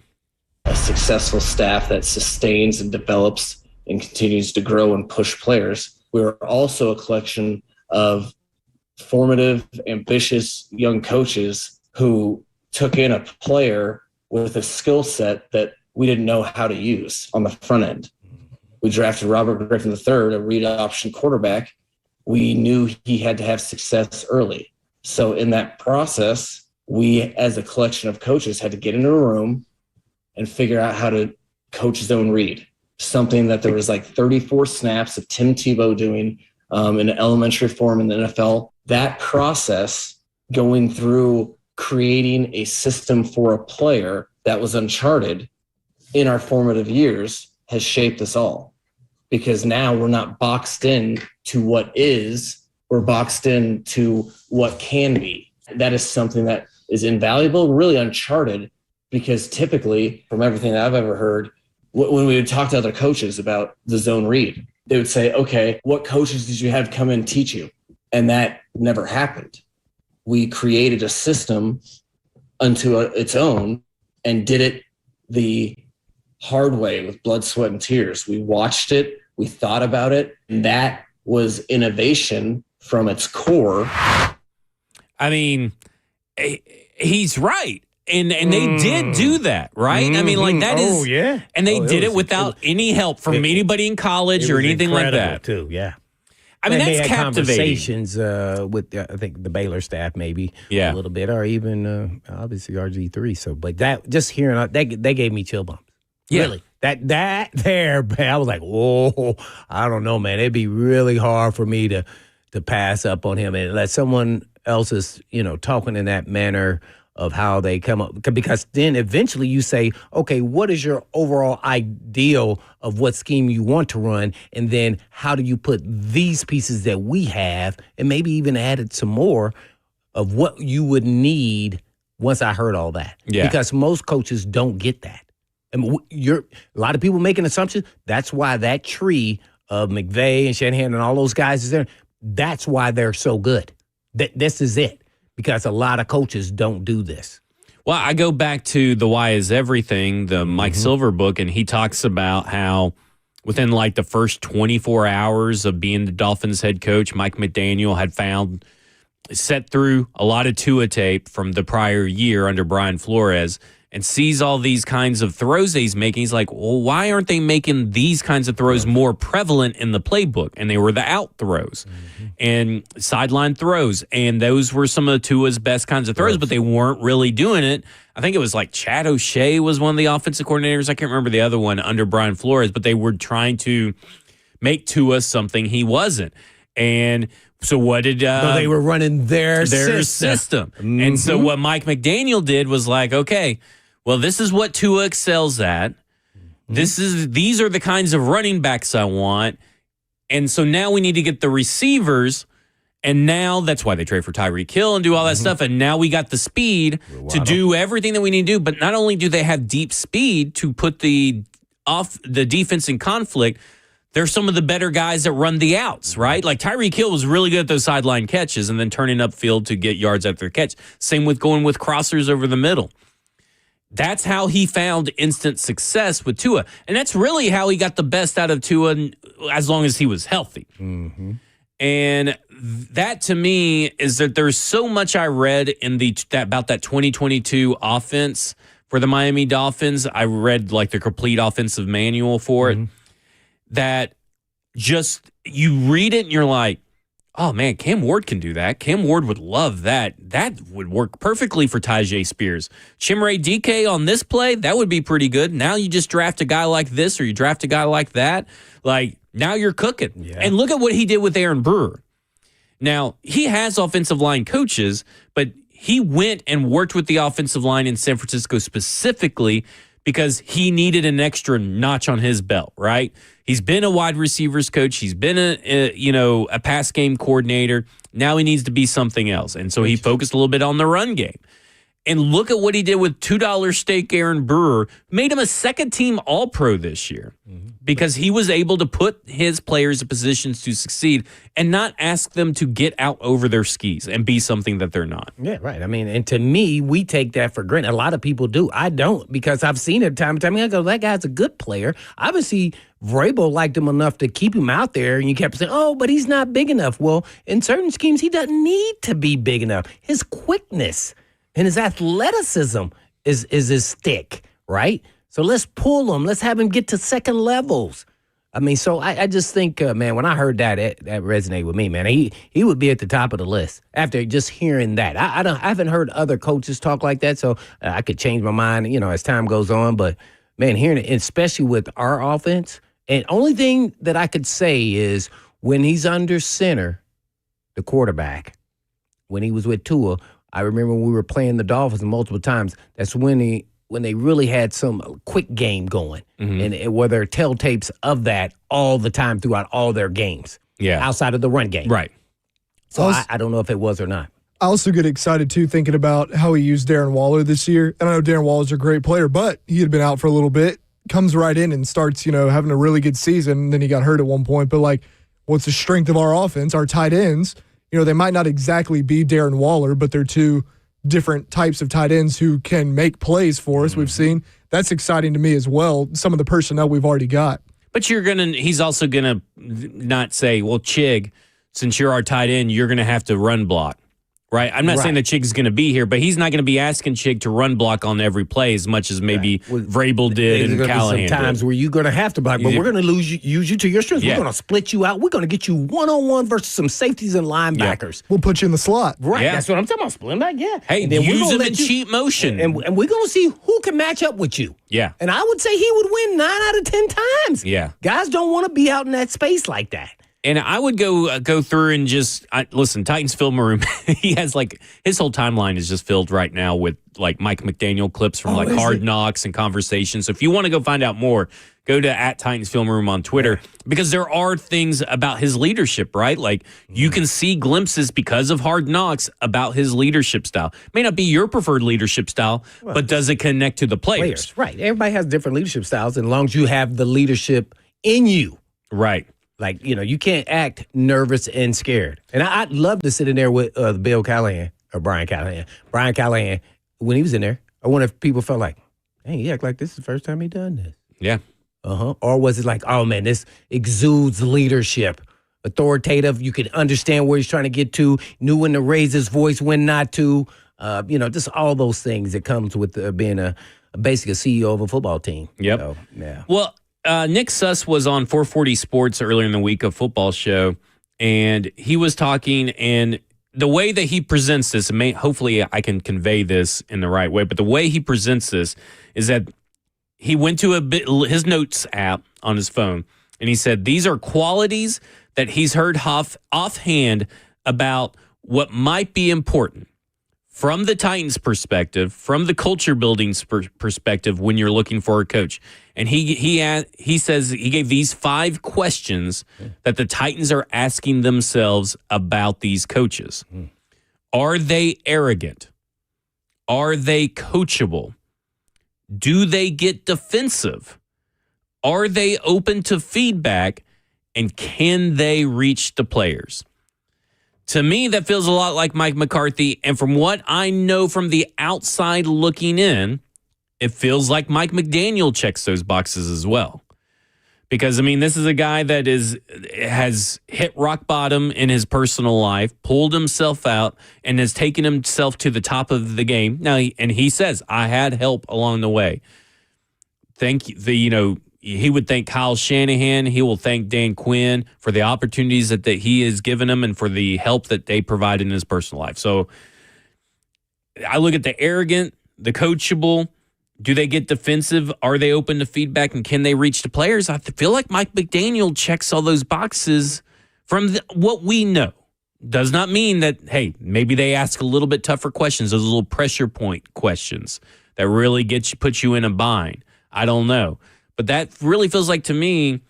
A successful staff that sustains and develops and continues to grow and push players. We're also a collection of formative, ambitious young coaches who took in a player with a skill set that we didn't know how to use on the front end. We drafted Robert Griffin III, a read option quarterback. We knew he had to have success early. So in that process, we, as a collection of coaches, had to get into a room and figure out how to coach zone read. Something that there was 34 snaps of Tim Tebow doing in an elementary form in the NFL. That process, going through creating a system for a player that was uncharted in our formative years, has shaped us all. Because now we're not boxed in to what is, we're boxed in to what can be. That is something that is invaluable, really uncharted, because typically, from everything that I've ever heard, when we would talk to other coaches about the zone read, they would say, okay, what coaches did you have come in and teach you? And that never happened. We created a system unto its own and did it the hard way with blood, sweat, and tears. We watched it. We thought about it. And that was innovation from its core. I mean, he's right. And they did do that, right? I mean, that is... Oh, yeah. And they did it without any help from anybody in college or anything like that. Too, yeah. I mean, that's captivating. Conversations with, I think, the Baylor staff maybe a little bit, or even, obviously, RG3. So, but that, just hearing that, they gave me chill bumps. Yeah. Really. That there, man, I was like, whoa, I don't know, man. It'd be really hard for me to pass up on him and let someone else is, talking in that manner of how they come up, because then eventually you say, okay, what is your overall ideal of what scheme you want to run? And then how do you put these pieces that we have and maybe even added some more of what you would need once I heard all that? Yeah. Because most coaches don't get that. And a lot of people making assumptions. That's why that tree of McVay and Shanahan and all those guys is there. That's why they're so good. This is it. Because a lot of coaches don't do this. Well, I go back to the Why Is Everything, the Mike Silver book, and he talks about how within the first 24 hours of being the Dolphins head coach, Mike McDaniel had set through a lot of Tua tape from the prior year under Brian Flores and sees all these kinds of throws that he's making. He's like, well, why aren't they making these kinds of throws more prevalent in the playbook? And they were the out throws and sideline throws. And those were some of Tua's best kinds of throws, but they weren't really doing it. I think it was Chad O'Shea was one of the offensive coordinators. I can't remember the other one under Brian Flores, but they were trying to make Tua something he wasn't. And so what did... they were running their system. And so what Mike McDaniel did was okay, well, this is what Tua excels at. These are the kinds of running backs I want. And so now we need to get the receivers And now that's why they trade for Tyreek Hill and do all that stuff. And now we got the speed to do everything that we need to do. But not only do they have deep speed to put the defense in conflict, they're some of the better guys that run the outs, right? Like Tyreek Hill was really good at those sideline catches and then turning upfield to get yards after the catch. Same with going with crossers over the middle. That's how he found instant success with Tua. And that's really how he got the best out of Tua as long as he was healthy. Mm-hmm. And that to me is that there's so much I read in about that 2022 offense for the Miami Dolphins. I read like the complete offensive manual for it. That just you read it and you're like, oh man, Cam Ward can do that. Cam Ward would love that. That would work perfectly for Tyjae Spears. Chimere DK on this play, that would be pretty good. Now you just draft a guy like this or you draft a guy like that. Like now you're cooking. Yeah. And look at what he did with Aaron Brewer. Now, he has offensive line coaches, but he went and worked with the offensive line in San Francisco specifically because he needed an extra notch on his belt, right? He's been a wide receivers coach. He's been a pass game coordinator. Now he needs to be something else. And so he focused a little bit on the run game. And look at what he did with $2 stake Aaron Brewer, made him a second-team All-Pro this year because he was able to put his players in positions to succeed and not ask them to get out over their skis and be something that they're not. Yeah, right. I mean, and to me, we take that for granted. A lot of people do. I don't because I've seen it time and time again. I go, that guy's a good player. Obviously, Vrabel liked him enough to keep him out there, and you kept saying, oh, but he's not big enough. Well, in certain schemes, he doesn't need to be big enough. His quickness and his athleticism is his stick, right? So let's pull him. Let's have him get to second levels. I mean, so I just think, man, when I heard that resonated with me, man. He would be at the top of the list after just hearing that. I haven't heard other coaches talk like that, so I could change my mind, as time goes on. But, man, hearing it, especially with our offense, and only thing that I could say is when he's under center, the quarterback, when he was with Tua, I remember when we were playing the Dolphins multiple times. That's when they really had some quick game going, and where there are telltapes of that all the time throughout all their games. Yeah, outside of the run game, right? So I don't know if it was or not. I also get excited too thinking about how he used Darren Waller this year. And I know Darren Waller's a great player, but he had been out for a little bit. Comes right in and starts, having a really good season. And then he got hurt at one point. But what's the strength of our offense? Our tight ends. They might not exactly be Darren Waller, but they're two different types of tight ends who can make plays for us. We've seen that's exciting to me as well. Some of the personnel we've already got. But he's also gonna not say, well, Chig, since you're our tight end, you're gonna have to run block. Right? I'm not saying that Chig's going to be here, but he's not going to be asking Chig to run block on every play as much as maybe Vrabel did and Callahan did. Times where you're going to have to block, but we're going to use you to your strengths. Yeah. We're going to split you out. We're going to get you one-on-one versus some safeties and linebackers. Yeah. We'll put you in the slot. Right. Yeah. That's what I'm talking about. Split back, yeah. Hey, and then use them in cheat motion. And we're going to see who can match up with you. Yeah. And I would say he would win 9 out of 10 times. Yeah. Guys don't want to be out in that space like that. And I would go through and just listen. Titans film room. He has his whole timeline is just filled right now with Mike McDaniel clips from Hard Knocks and conversations. So if you want to go find out more, go to @Titans Film Room on Twitter because there are things about his leadership, right? You can see glimpses because of Hard Knocks about his leadership style. May not be your preferred leadership style, but does it connect to the players? Right. Everybody has different leadership styles, and as long as you have the leadership in you, right. You can't act nervous and scared. And I'd love to sit in there with Brian Callahan. Brian Callahan, when he was in there, I wonder if people felt like, hey, he act like this is the first time he done this. Yeah. Or was it like, oh, man, this exudes leadership, authoritative. You could understand where he's trying to get to, knew when to raise his voice, when not to. Just all those things that comes with being basically a CEO of a football team. Yep. So, yeah. Well, Nick Suss was on 440 Sports earlier in the week, a football show, and he was talking, and the way that he presents this, hopefully I can convey this in the right way, but the way he presents this is that he went to his notes app on his phone, and he said these are qualities that he's heard offhand about what might be important from the Titans' perspective, from the culture building perspective, when you're looking for a coach. And he says he gave these 5 questions that the Titans are asking themselves about these coaches. Are they arrogant? Are they coachable? Do they get defensive? Are they open to feedback? And can they reach the players? To me, that feels a lot like Mike McCarthy. And from what I know from the outside looking in, it feels like Mike McDaniel checks those boxes as well. Because, I mean, this is a guy that has hit rock bottom in his personal life, pulled himself out, and has taken himself to the top of the game. Now, he says, I had help along the way. He would thank Kyle Shanahan. He will thank Dan Quinn for the opportunities that he has given him and for the help that they provide in his personal life. So I look at the arrogant, the coachable. Do they get defensive? Are they open to feedback? And can they reach the players? I feel like Mike McDaniel checks all those boxes from what we know. Does not mean that, hey, maybe they ask a little bit tougher questions, those little pressure point questions that really put you in a bind. I don't know. But that really feels like, to me,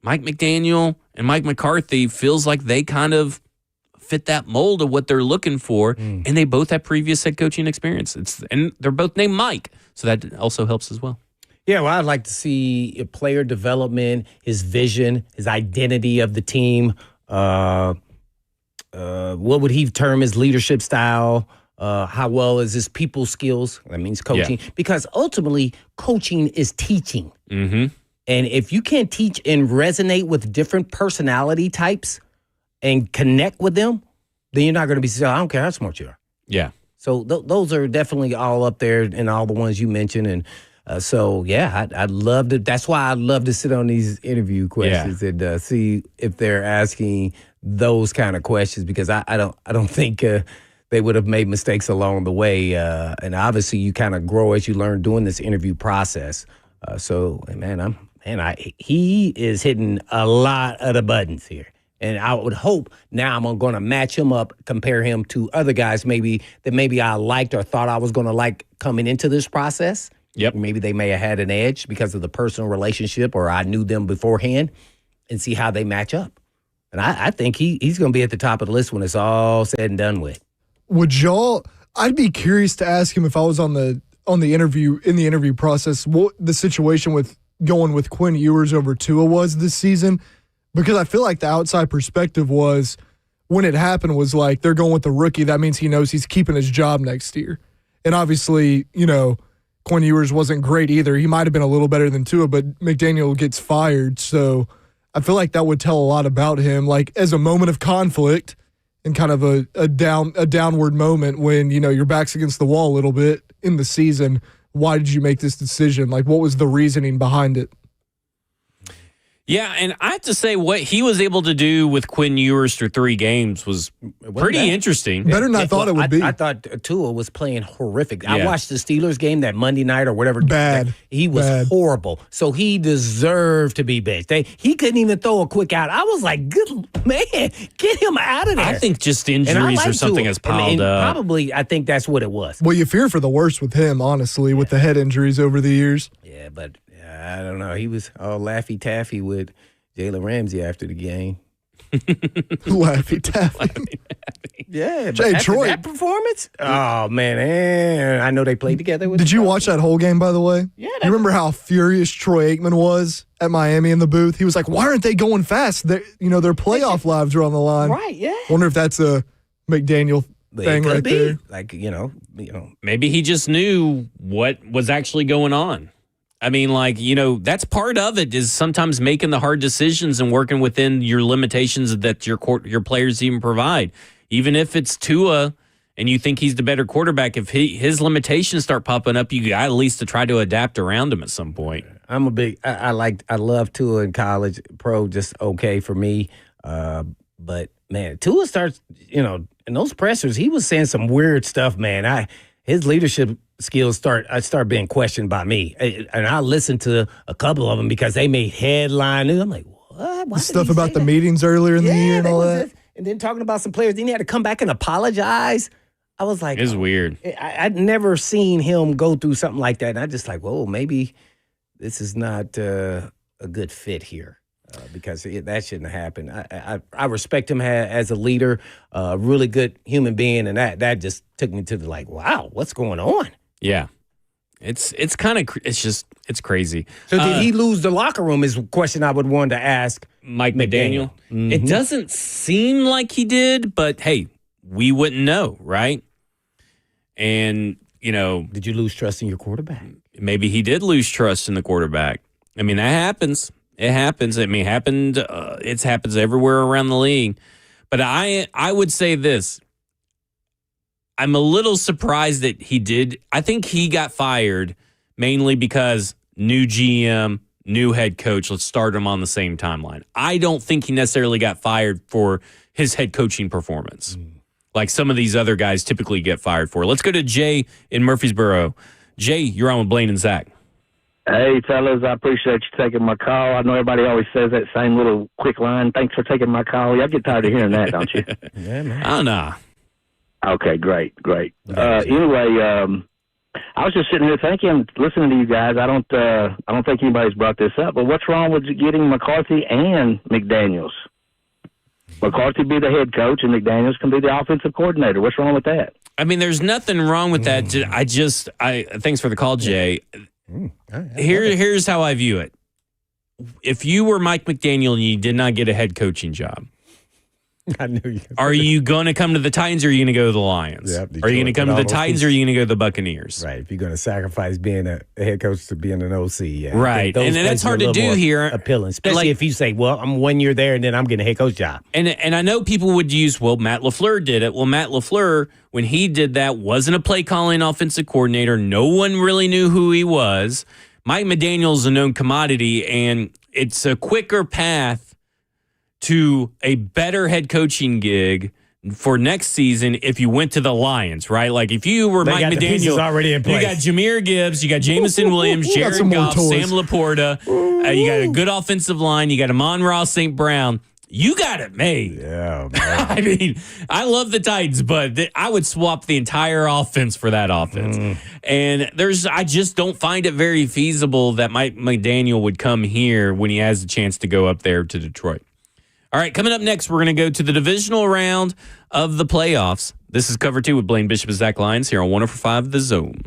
Mike McDaniel and Mike McCarthy feels like they kind of fit that mold of what they're looking for, and they both have previous head coaching experience. And they're both named Mike, so that also helps as well. Yeah, well, I'd like to see player development, his vision, his identity of the team. What would he term his leadership style? How well is his people skills? That means coaching. Yeah. Because ultimately, coaching is teaching. Mm-hmm. And if you can't teach and resonate with different personality types and connect with them, then you're not going to be successful. I don't care how smart you are. Yeah. So those are definitely all up there and all the ones you mentioned. And I'd love to. That's why I love to sit on these interview questions and see if they're asking those kind of questions, because I don't think they would have made mistakes along the way. And obviously, you kind of grow as you learn doing this interview process. He is hitting a lot of the buttons here. And I would hope now I'm going to match him up, compare him to other guys maybe I liked or thought I was going to like coming into this process. Yep. Maybe they may have had an edge because of the personal relationship, or I knew them beforehand, and see how they match up. And I think he's going to be at the top of the list when it's all said and done with. I'd be curious to ask him if I was in the interview process, what the situation with going with Quinn Ewers over Tua was this season. Because I feel like the outside perspective was, when it happened, was like, they're going with the rookie. That means he knows he's keeping his job next year. And obviously, Quinn Ewers wasn't great either. He might have been a little better than Tua, but McDaniel gets fired. So I feel like that would tell a lot about him, like as a moment of conflict and kind of a downward moment when, your back's against the wall a little bit in the season. Why did you make this decision? Like, what was the reasoning behind it? Yeah, and I have to say, what he was able to do with Quinn Ewers through 3 games was pretty interesting. Better than I thought it would be. I thought Tua was playing horrific. Yeah. I watched the Steelers game that Monday night or whatever. Bad. He was horrible. So he deserved to be benched. He couldn't even throw a quick out. I was like, good man, get him out of there. I think just injuries or something has piled up. Probably, I think that's what it was. Well, you fear for the worst with him, honestly, with the head injuries over the years. Yeah, but I don't know. He was all Laffy Taffy with Jalen Ramsey after the game. Laffy Taffy. Yeah, but Troy, that performance? Oh, man. I know they played together. Did you watch that whole game, by the way? Yeah. You remember how furious Troy Aikman was at Miami in the booth? He was like, why aren't they going fast? Their playoff lives are on the line. Right, yeah. Wonder if that's a McDaniel thing right there. Like, Maybe he just knew what was actually going on. I mean, that's part of it, is sometimes making the hard decisions and working within your limitations that your players even provide. Even if it's Tua and you think he's the better quarterback, if his limitations start popping up, you got at least to try to adapt around him at some point. I love Tua in college. Pro, just okay for me. But, man, Tua starts, in those pressers, he was saying some weird stuff, man. His leadership skills start being questioned by me, and I listened to a couple of them because they made headline news. I'm like, what? Why stuff about the meetings earlier in the year and all that. And then talking about some players, then he had to come back and apologize. I was like, It's weird. I'd never seen him go through something like that. And I just like, whoa, maybe this is not a good fit here. Because that shouldn't have happened. I respect him as a leader, really good human being, and that just took me to the like, wow, what's going on? Yeah, it's kind of it's crazy. So did he lose the locker room? Is a question I would want to ask Mike McDaniel. Mm-hmm. It doesn't seem like he did, but hey, we wouldn't know, right? And did you lose trust in your quarterback? Maybe he did lose trust in the quarterback. I mean, that happens. It happens. I mean, it happens everywhere around the league. But I would say this. I'm a little surprised that he did. I think he got fired mainly because new GM, new head coach. Let's start him on the same timeline. I don't think he necessarily got fired for his head coaching performance, like some of these other guys typically get fired for. Let's go to Jay in Murfreesboro. Jay, you're on with Blaine and Zach. Hey, fellas, I appreciate you taking my call. I know everybody always says that same little quick line. Thanks for taking my call. Y'all get tired of hearing that, don't you? Yeah, man. Oh, no. Okay, great. Anyway, I was just sitting here thinking, listening to you guys. I don't think anybody's brought this up, but what's wrong with getting McCarthy and McDaniels? McCarthy be the head coach, and McDaniels can be the offensive coordinator. What's wrong with that? I mean, there's nothing wrong with that. Thanks for the call, Jay. Here's how I view it. If you were Mike McDaniel and you did not get a head coaching job, I knew you. Are you going to come to the Titans or are you going to go to the Lions? Yep, are you going to come to the Titans or are you going to go to the Buccaneers? Right. If you're going to sacrifice being a head coach to being an OC, yeah. Right. And that's hard to do here. Appealing, especially if you say, well, I'm 1 year there and then I'm getting a head coach job. And I know people would use, well, Matt LaFleur did it. Well, Matt LaFleur, when he did that, wasn't a play calling offensive coordinator. No one really knew who he was. Mike McDaniel's a known commodity, and it's a quicker path to a better head coaching gig for next season if you went to the Lions, right? Like if you were Mike McDaniel, already in place. You got Jameer Gibbs, you got Jamison Williams, Jared Goff, Sam Laporta, you got a good offensive line, you got Amon-Ra St. Brown. You got it made. Yeah, man. I mean, I love the Titans, but I would swap the entire offense for that offense. And I just don't find it very feasible that Mike McDaniel would come here when he has a chance to go up there to Detroit. All right, coming up next, we're going to go to the divisional round of the playoffs. This is Cover 2 with Blaine Bishop and Zach Lyons here on 104.5 The Zone.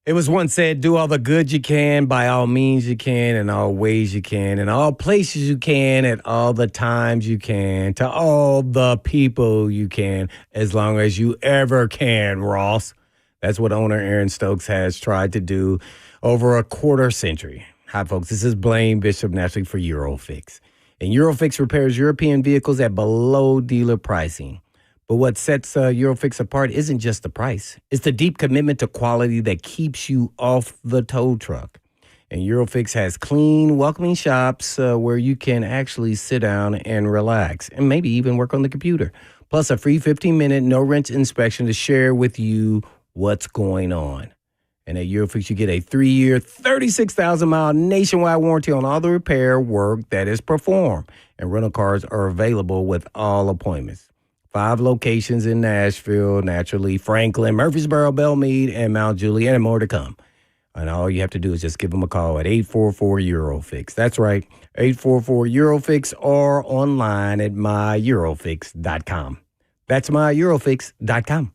It was once said, do all the good you can, by all means you can, in all ways you can, in all places you can, at all the times you can, to all the people you can, as long as you ever can, Ross. That's what owner Aaron Stokes has tried to do over a quarter century. Hi, folks. This is Blaine Bishop, naturally for Eurofix. And Eurofix repairs European vehicles at below dealer pricing. But what sets Eurofix apart isn't just the price. It's the deep commitment to quality that keeps you off the tow truck. And Eurofix has clean, welcoming shops where you can actually sit down and relax and maybe even work on the computer. Plus a free 15-minute no-wrench inspection to share with you what's going on. And at Eurofix, you get a 3-year, 36,000-mile nationwide warranty on all the repair work that is performed. And rental cars are available with all appointments. 5 locations in Nashville, naturally, Franklin, Murfreesboro, Belmead, and Mount Juliet, and more to come. And all you have to do is just give them a call at 844-EUROFIX. That's right, 844-EUROFIX, or online at myEurofix.com. That's myEurofix.com.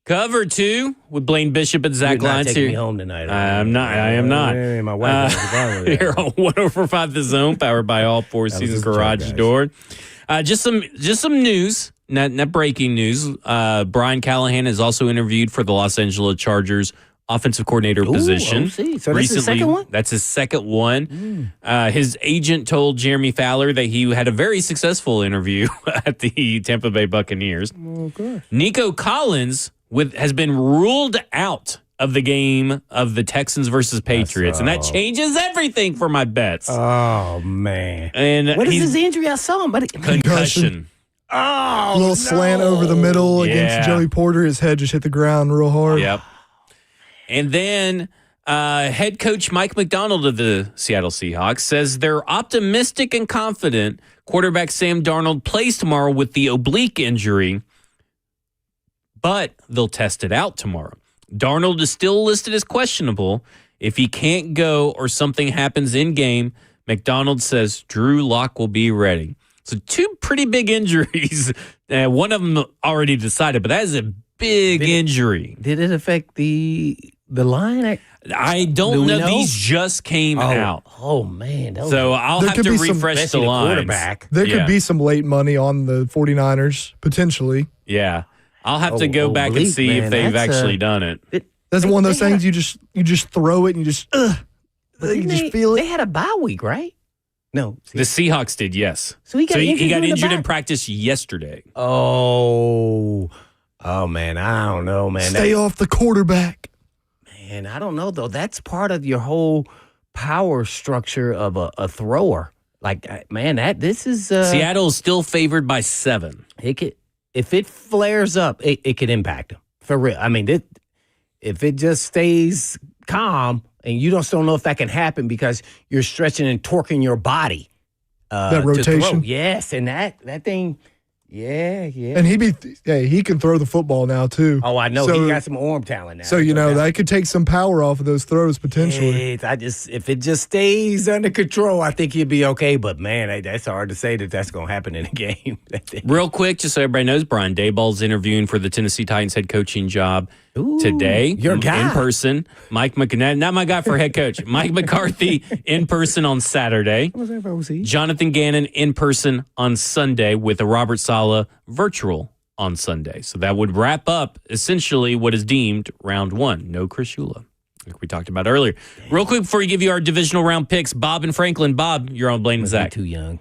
Cover 2 with Blaine Bishop and Zach You're not Lyons taking here. me home tonight. I am not. My wife Here on 104.5 The Zone, powered by All Four Seasons Garage Door. Just some news, not breaking news. Brian Callahan is also interviewed for the Los Angeles Chargers offensive coordinator position. OC. So that's his second one? That's his second one. His agent told Jeremy Fowler that he had a very successful interview at the Tampa Bay Buccaneers. Okay. Nico Collins has been ruled out of the game of the Texans versus Patriots, and that changes everything for my bets. Oh, man. And what is his injury? I saw him, buddy. Concussion. Oh, A little slant over the middle against Joey Porter. His head just hit the ground real hard. Yep. And then head coach Mike McDaniel of the Seattle Seahawks says they're optimistic and confident quarterback Sam Darnold plays tomorrow with the oblique injury, but they'll test it out tomorrow. Darnold is still listed as questionable. If he can't go or something happens in game, McDaniel says Drew Lock will be ready. So 2 pretty big injuries. One of them already decided, but that is a big injury. Did it affect the line? I don't know. These just came out. Oh, man. So I'll have to refresh the lines. There could be some late money on the 49ers, potentially. Yeah. I'll have to go back and see if they've actually done it. That's one of those things you just throw it and you just feel it. They had a bye week, right? No. The Seahawks did, yes. So he got injured in practice yesterday. Oh, man. I don't know, man. Stay off the quarterback. Man, I don't know, though. That's part of your whole power structure of a thrower. Like, man, this is... Seattle's still favored by 7. If it flares up, it could impact them. For real. I mean, if it just stays calm, and you just don't know if that can happen because you're stretching and torquing your body. That rotation. Yes, and that thing... Yeah. And he can throw the football now, too. Oh, I know. He got some arm talent now. So, that could take some power off of those throws potentially. If it just stays under control, I think he'd be okay. But, man, that's hard to say that's going to happen in a game. Real quick, just so everybody knows, Brian Daboll's interviewing for the Tennessee Titans head coaching job today. Your guy. In person. Mike McDaniel, not my guy for head coach. Mike McCarthy in person on Saturday. Jonathan Gannon in person on Sunday with a Robert Saleh virtual on Sunday. So that would wrap up essentially what is deemed round 1. No Chris Shula, like we talked about earlier. Real quick before you give you our divisional round picks, Bob and Franklin. Bob, you're on Blaine and Zach. Too young.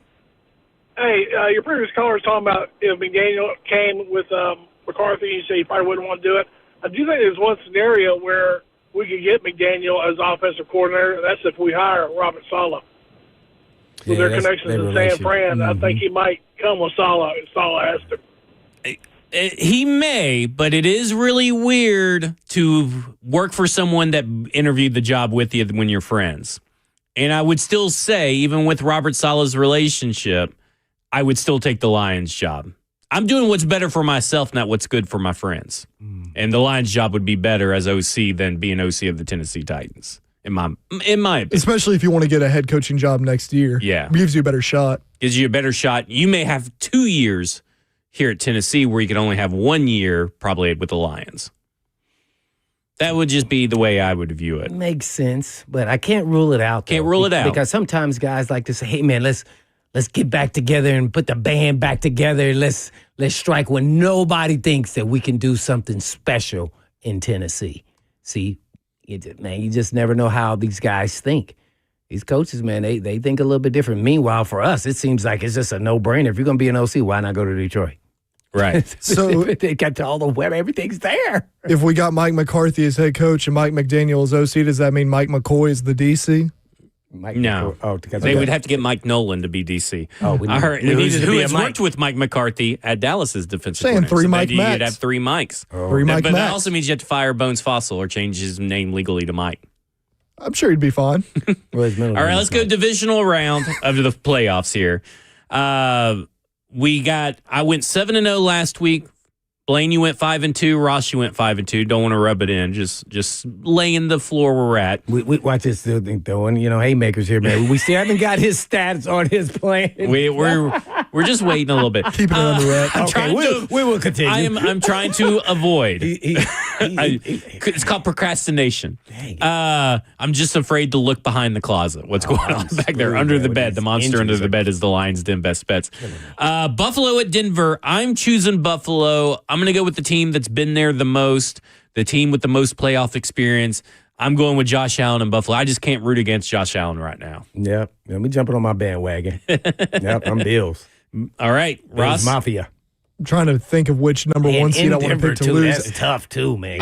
Hey, your previous caller was talking about if McDaniel came with McCarthy, he said he probably wouldn't want to do it. I do think there's one scenario where we could get McDaniel as offensive coordinator. That's if we hire Robert Saleh. With their connections in San Fran, I think he might come with Saleh if Saleh has to. He may, but it is really weird to work for someone that interviewed the job with you when you're friends. And I would still say, even with Robert Saleh's relationship, I would still take the Lions job. I'm doing what's better for myself, not what's good for my friends. And the Lions job would be better as OC than being OC of the Tennessee Titans, in my opinion. Especially if you want to get a head coaching job next year. Yeah. Gives you a better shot. Gives you a better shot. You may have 2 years here at Tennessee where you could only have 1 year probably with the Lions. That would just be the way I would view it. Makes sense, but I can't rule it out. Can't rule it out. Because sometimes guys like to say, hey, man, let's get back together and put the band back together. Let's strike when nobody thinks that we can do something special in Tennessee. See, you just never know how these guys think. These coaches, man, they think a little bit different. Meanwhile, for us, it seems like it's just a no-brainer. If you're going to be an OC, why not go to Detroit? Right. So they got all the web, everything's there. If we got Mike McCarthy as head coach and Mike McDaniel as OC, does that mean Mike McCoy is the DC? No. They would have to get Mike Nolan to be DC. I heard who has worked with Mike McCarthy at Dallas's defensive saying coordinator. three Mike You'd Macks. have 3 Mikes. Three Mike But that Macks. also means you have to fire Bones Fossil or change his name legally to Mike. I'm sure he'd be fine. All right, let's go divisional round of the playoffs here. I went 7-0 last week. Blaine, you went 5-2. Ross, you went 5-2. Don't want to rub it in. Just laying the floor we're at. We watch this still throwing, haymakers here, man. We still haven't got his stats on his plan. We're just waiting a little bit. Keeping it under wraps. We will continue. I'm trying to avoid. It's called procrastination. I'm just afraid to look behind the closet. What's going on back there under the bed? The monster under the bed is the Lions' Den best bets. Buffalo at Denver. I'm choosing Buffalo. I'm going to go with the team that's been there the most, the team with the most playoff experience. I'm going with Josh Allen and Buffalo. I just can't root against Josh Allen right now. Yep. Let me jumping on my bandwagon. Yep, I'm Bills. All right, Ross. Bills Mafia. I'm trying to think of which number one seed I want to pick to lose. That's tough, too, man.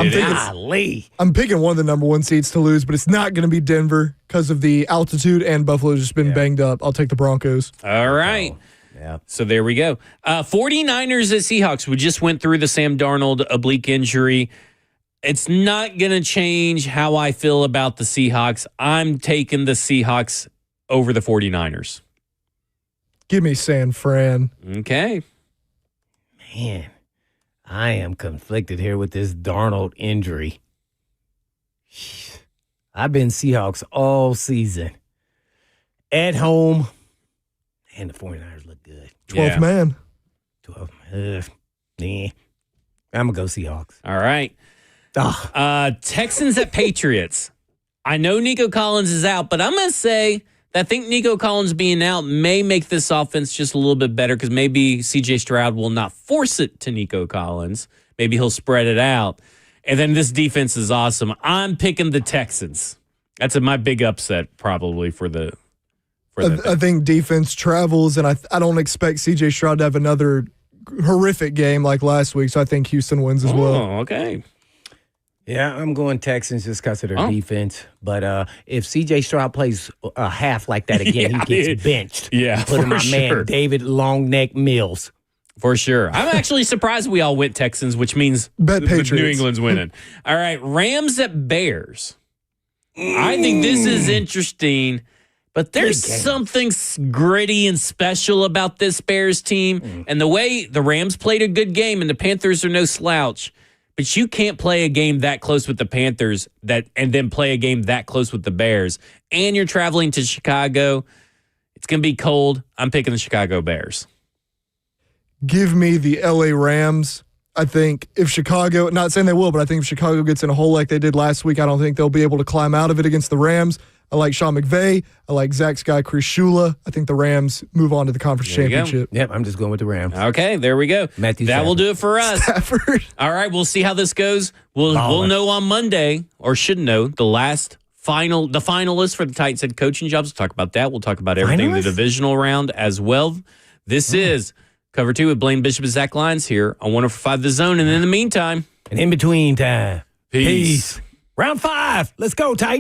I'm picking one of the number one seeds to lose, but it's not going to be Denver because of the altitude, and Buffalo's just been banged up. I'll take the Broncos. All right. Yeah. So there we go. 49ers at Seahawks. We just went through the Sam Darnold oblique injury. It's not going to change how I feel about the Seahawks. I'm taking the Seahawks over the 49ers. Give me San Fran. Okay. Man, I am conflicted here with this Darnold injury. I've been Seahawks all season. At home, and the 49ers look good. 12th man. 12th. I'm going to go Seahawks. All right. Texans at Patriots. I know Nico Collins is out, but I'm going to say that I think Nico Collins being out may make this offense just a little bit better because maybe C.J. Stroud will not force it to Nico Collins. Maybe he'll spread it out. And then this defense is awesome. I'm picking the Texans. That's my big upset probably for the I think defense travels, and I don't expect C.J. Stroud to have another horrific game like last week, so I think Houston wins as well. Oh, okay. Yeah, I'm going Texans just because of their defense. But if C.J. Stroud plays a half like that again, he gets benched. Yeah, put my man David Longneck Mills. For sure. I'm actually surprised we all went Texans, which means New England's winning. All right, Rams at Bears. I think this is interesting, but there's something gritty and special about this Bears team. And the way the Rams played a good game, and the Panthers are no slouch. But you can't play a game that close with the Panthers and then play a game that close with the Bears. And you're traveling to Chicago. It's going to be cold. I'm picking the Chicago Bears. Give me the L.A. Rams. I think if Chicago, not saying they will, but I think if Chicago gets in a hole like they did last week, I don't think they'll be able to climb out of it against the Rams. I like Sean McVay. I like Zach's guy, Chris Shula. I think the Rams move on to the conference championship. Yep, I'm just going with the Rams. Okay, there we go. That will do it for us. Stafford. All right, we'll see how this goes. We'll know on Monday, or should know, the finalists for the Titans head coaching jobs. We'll talk about that. We'll talk about everything in the divisional round as well. This is Cover 2 with Blaine Bishop and Zach Lyons here on 104.5 The Zone. And in the meantime, and in between time, peace. Round 5. Let's go, Titans.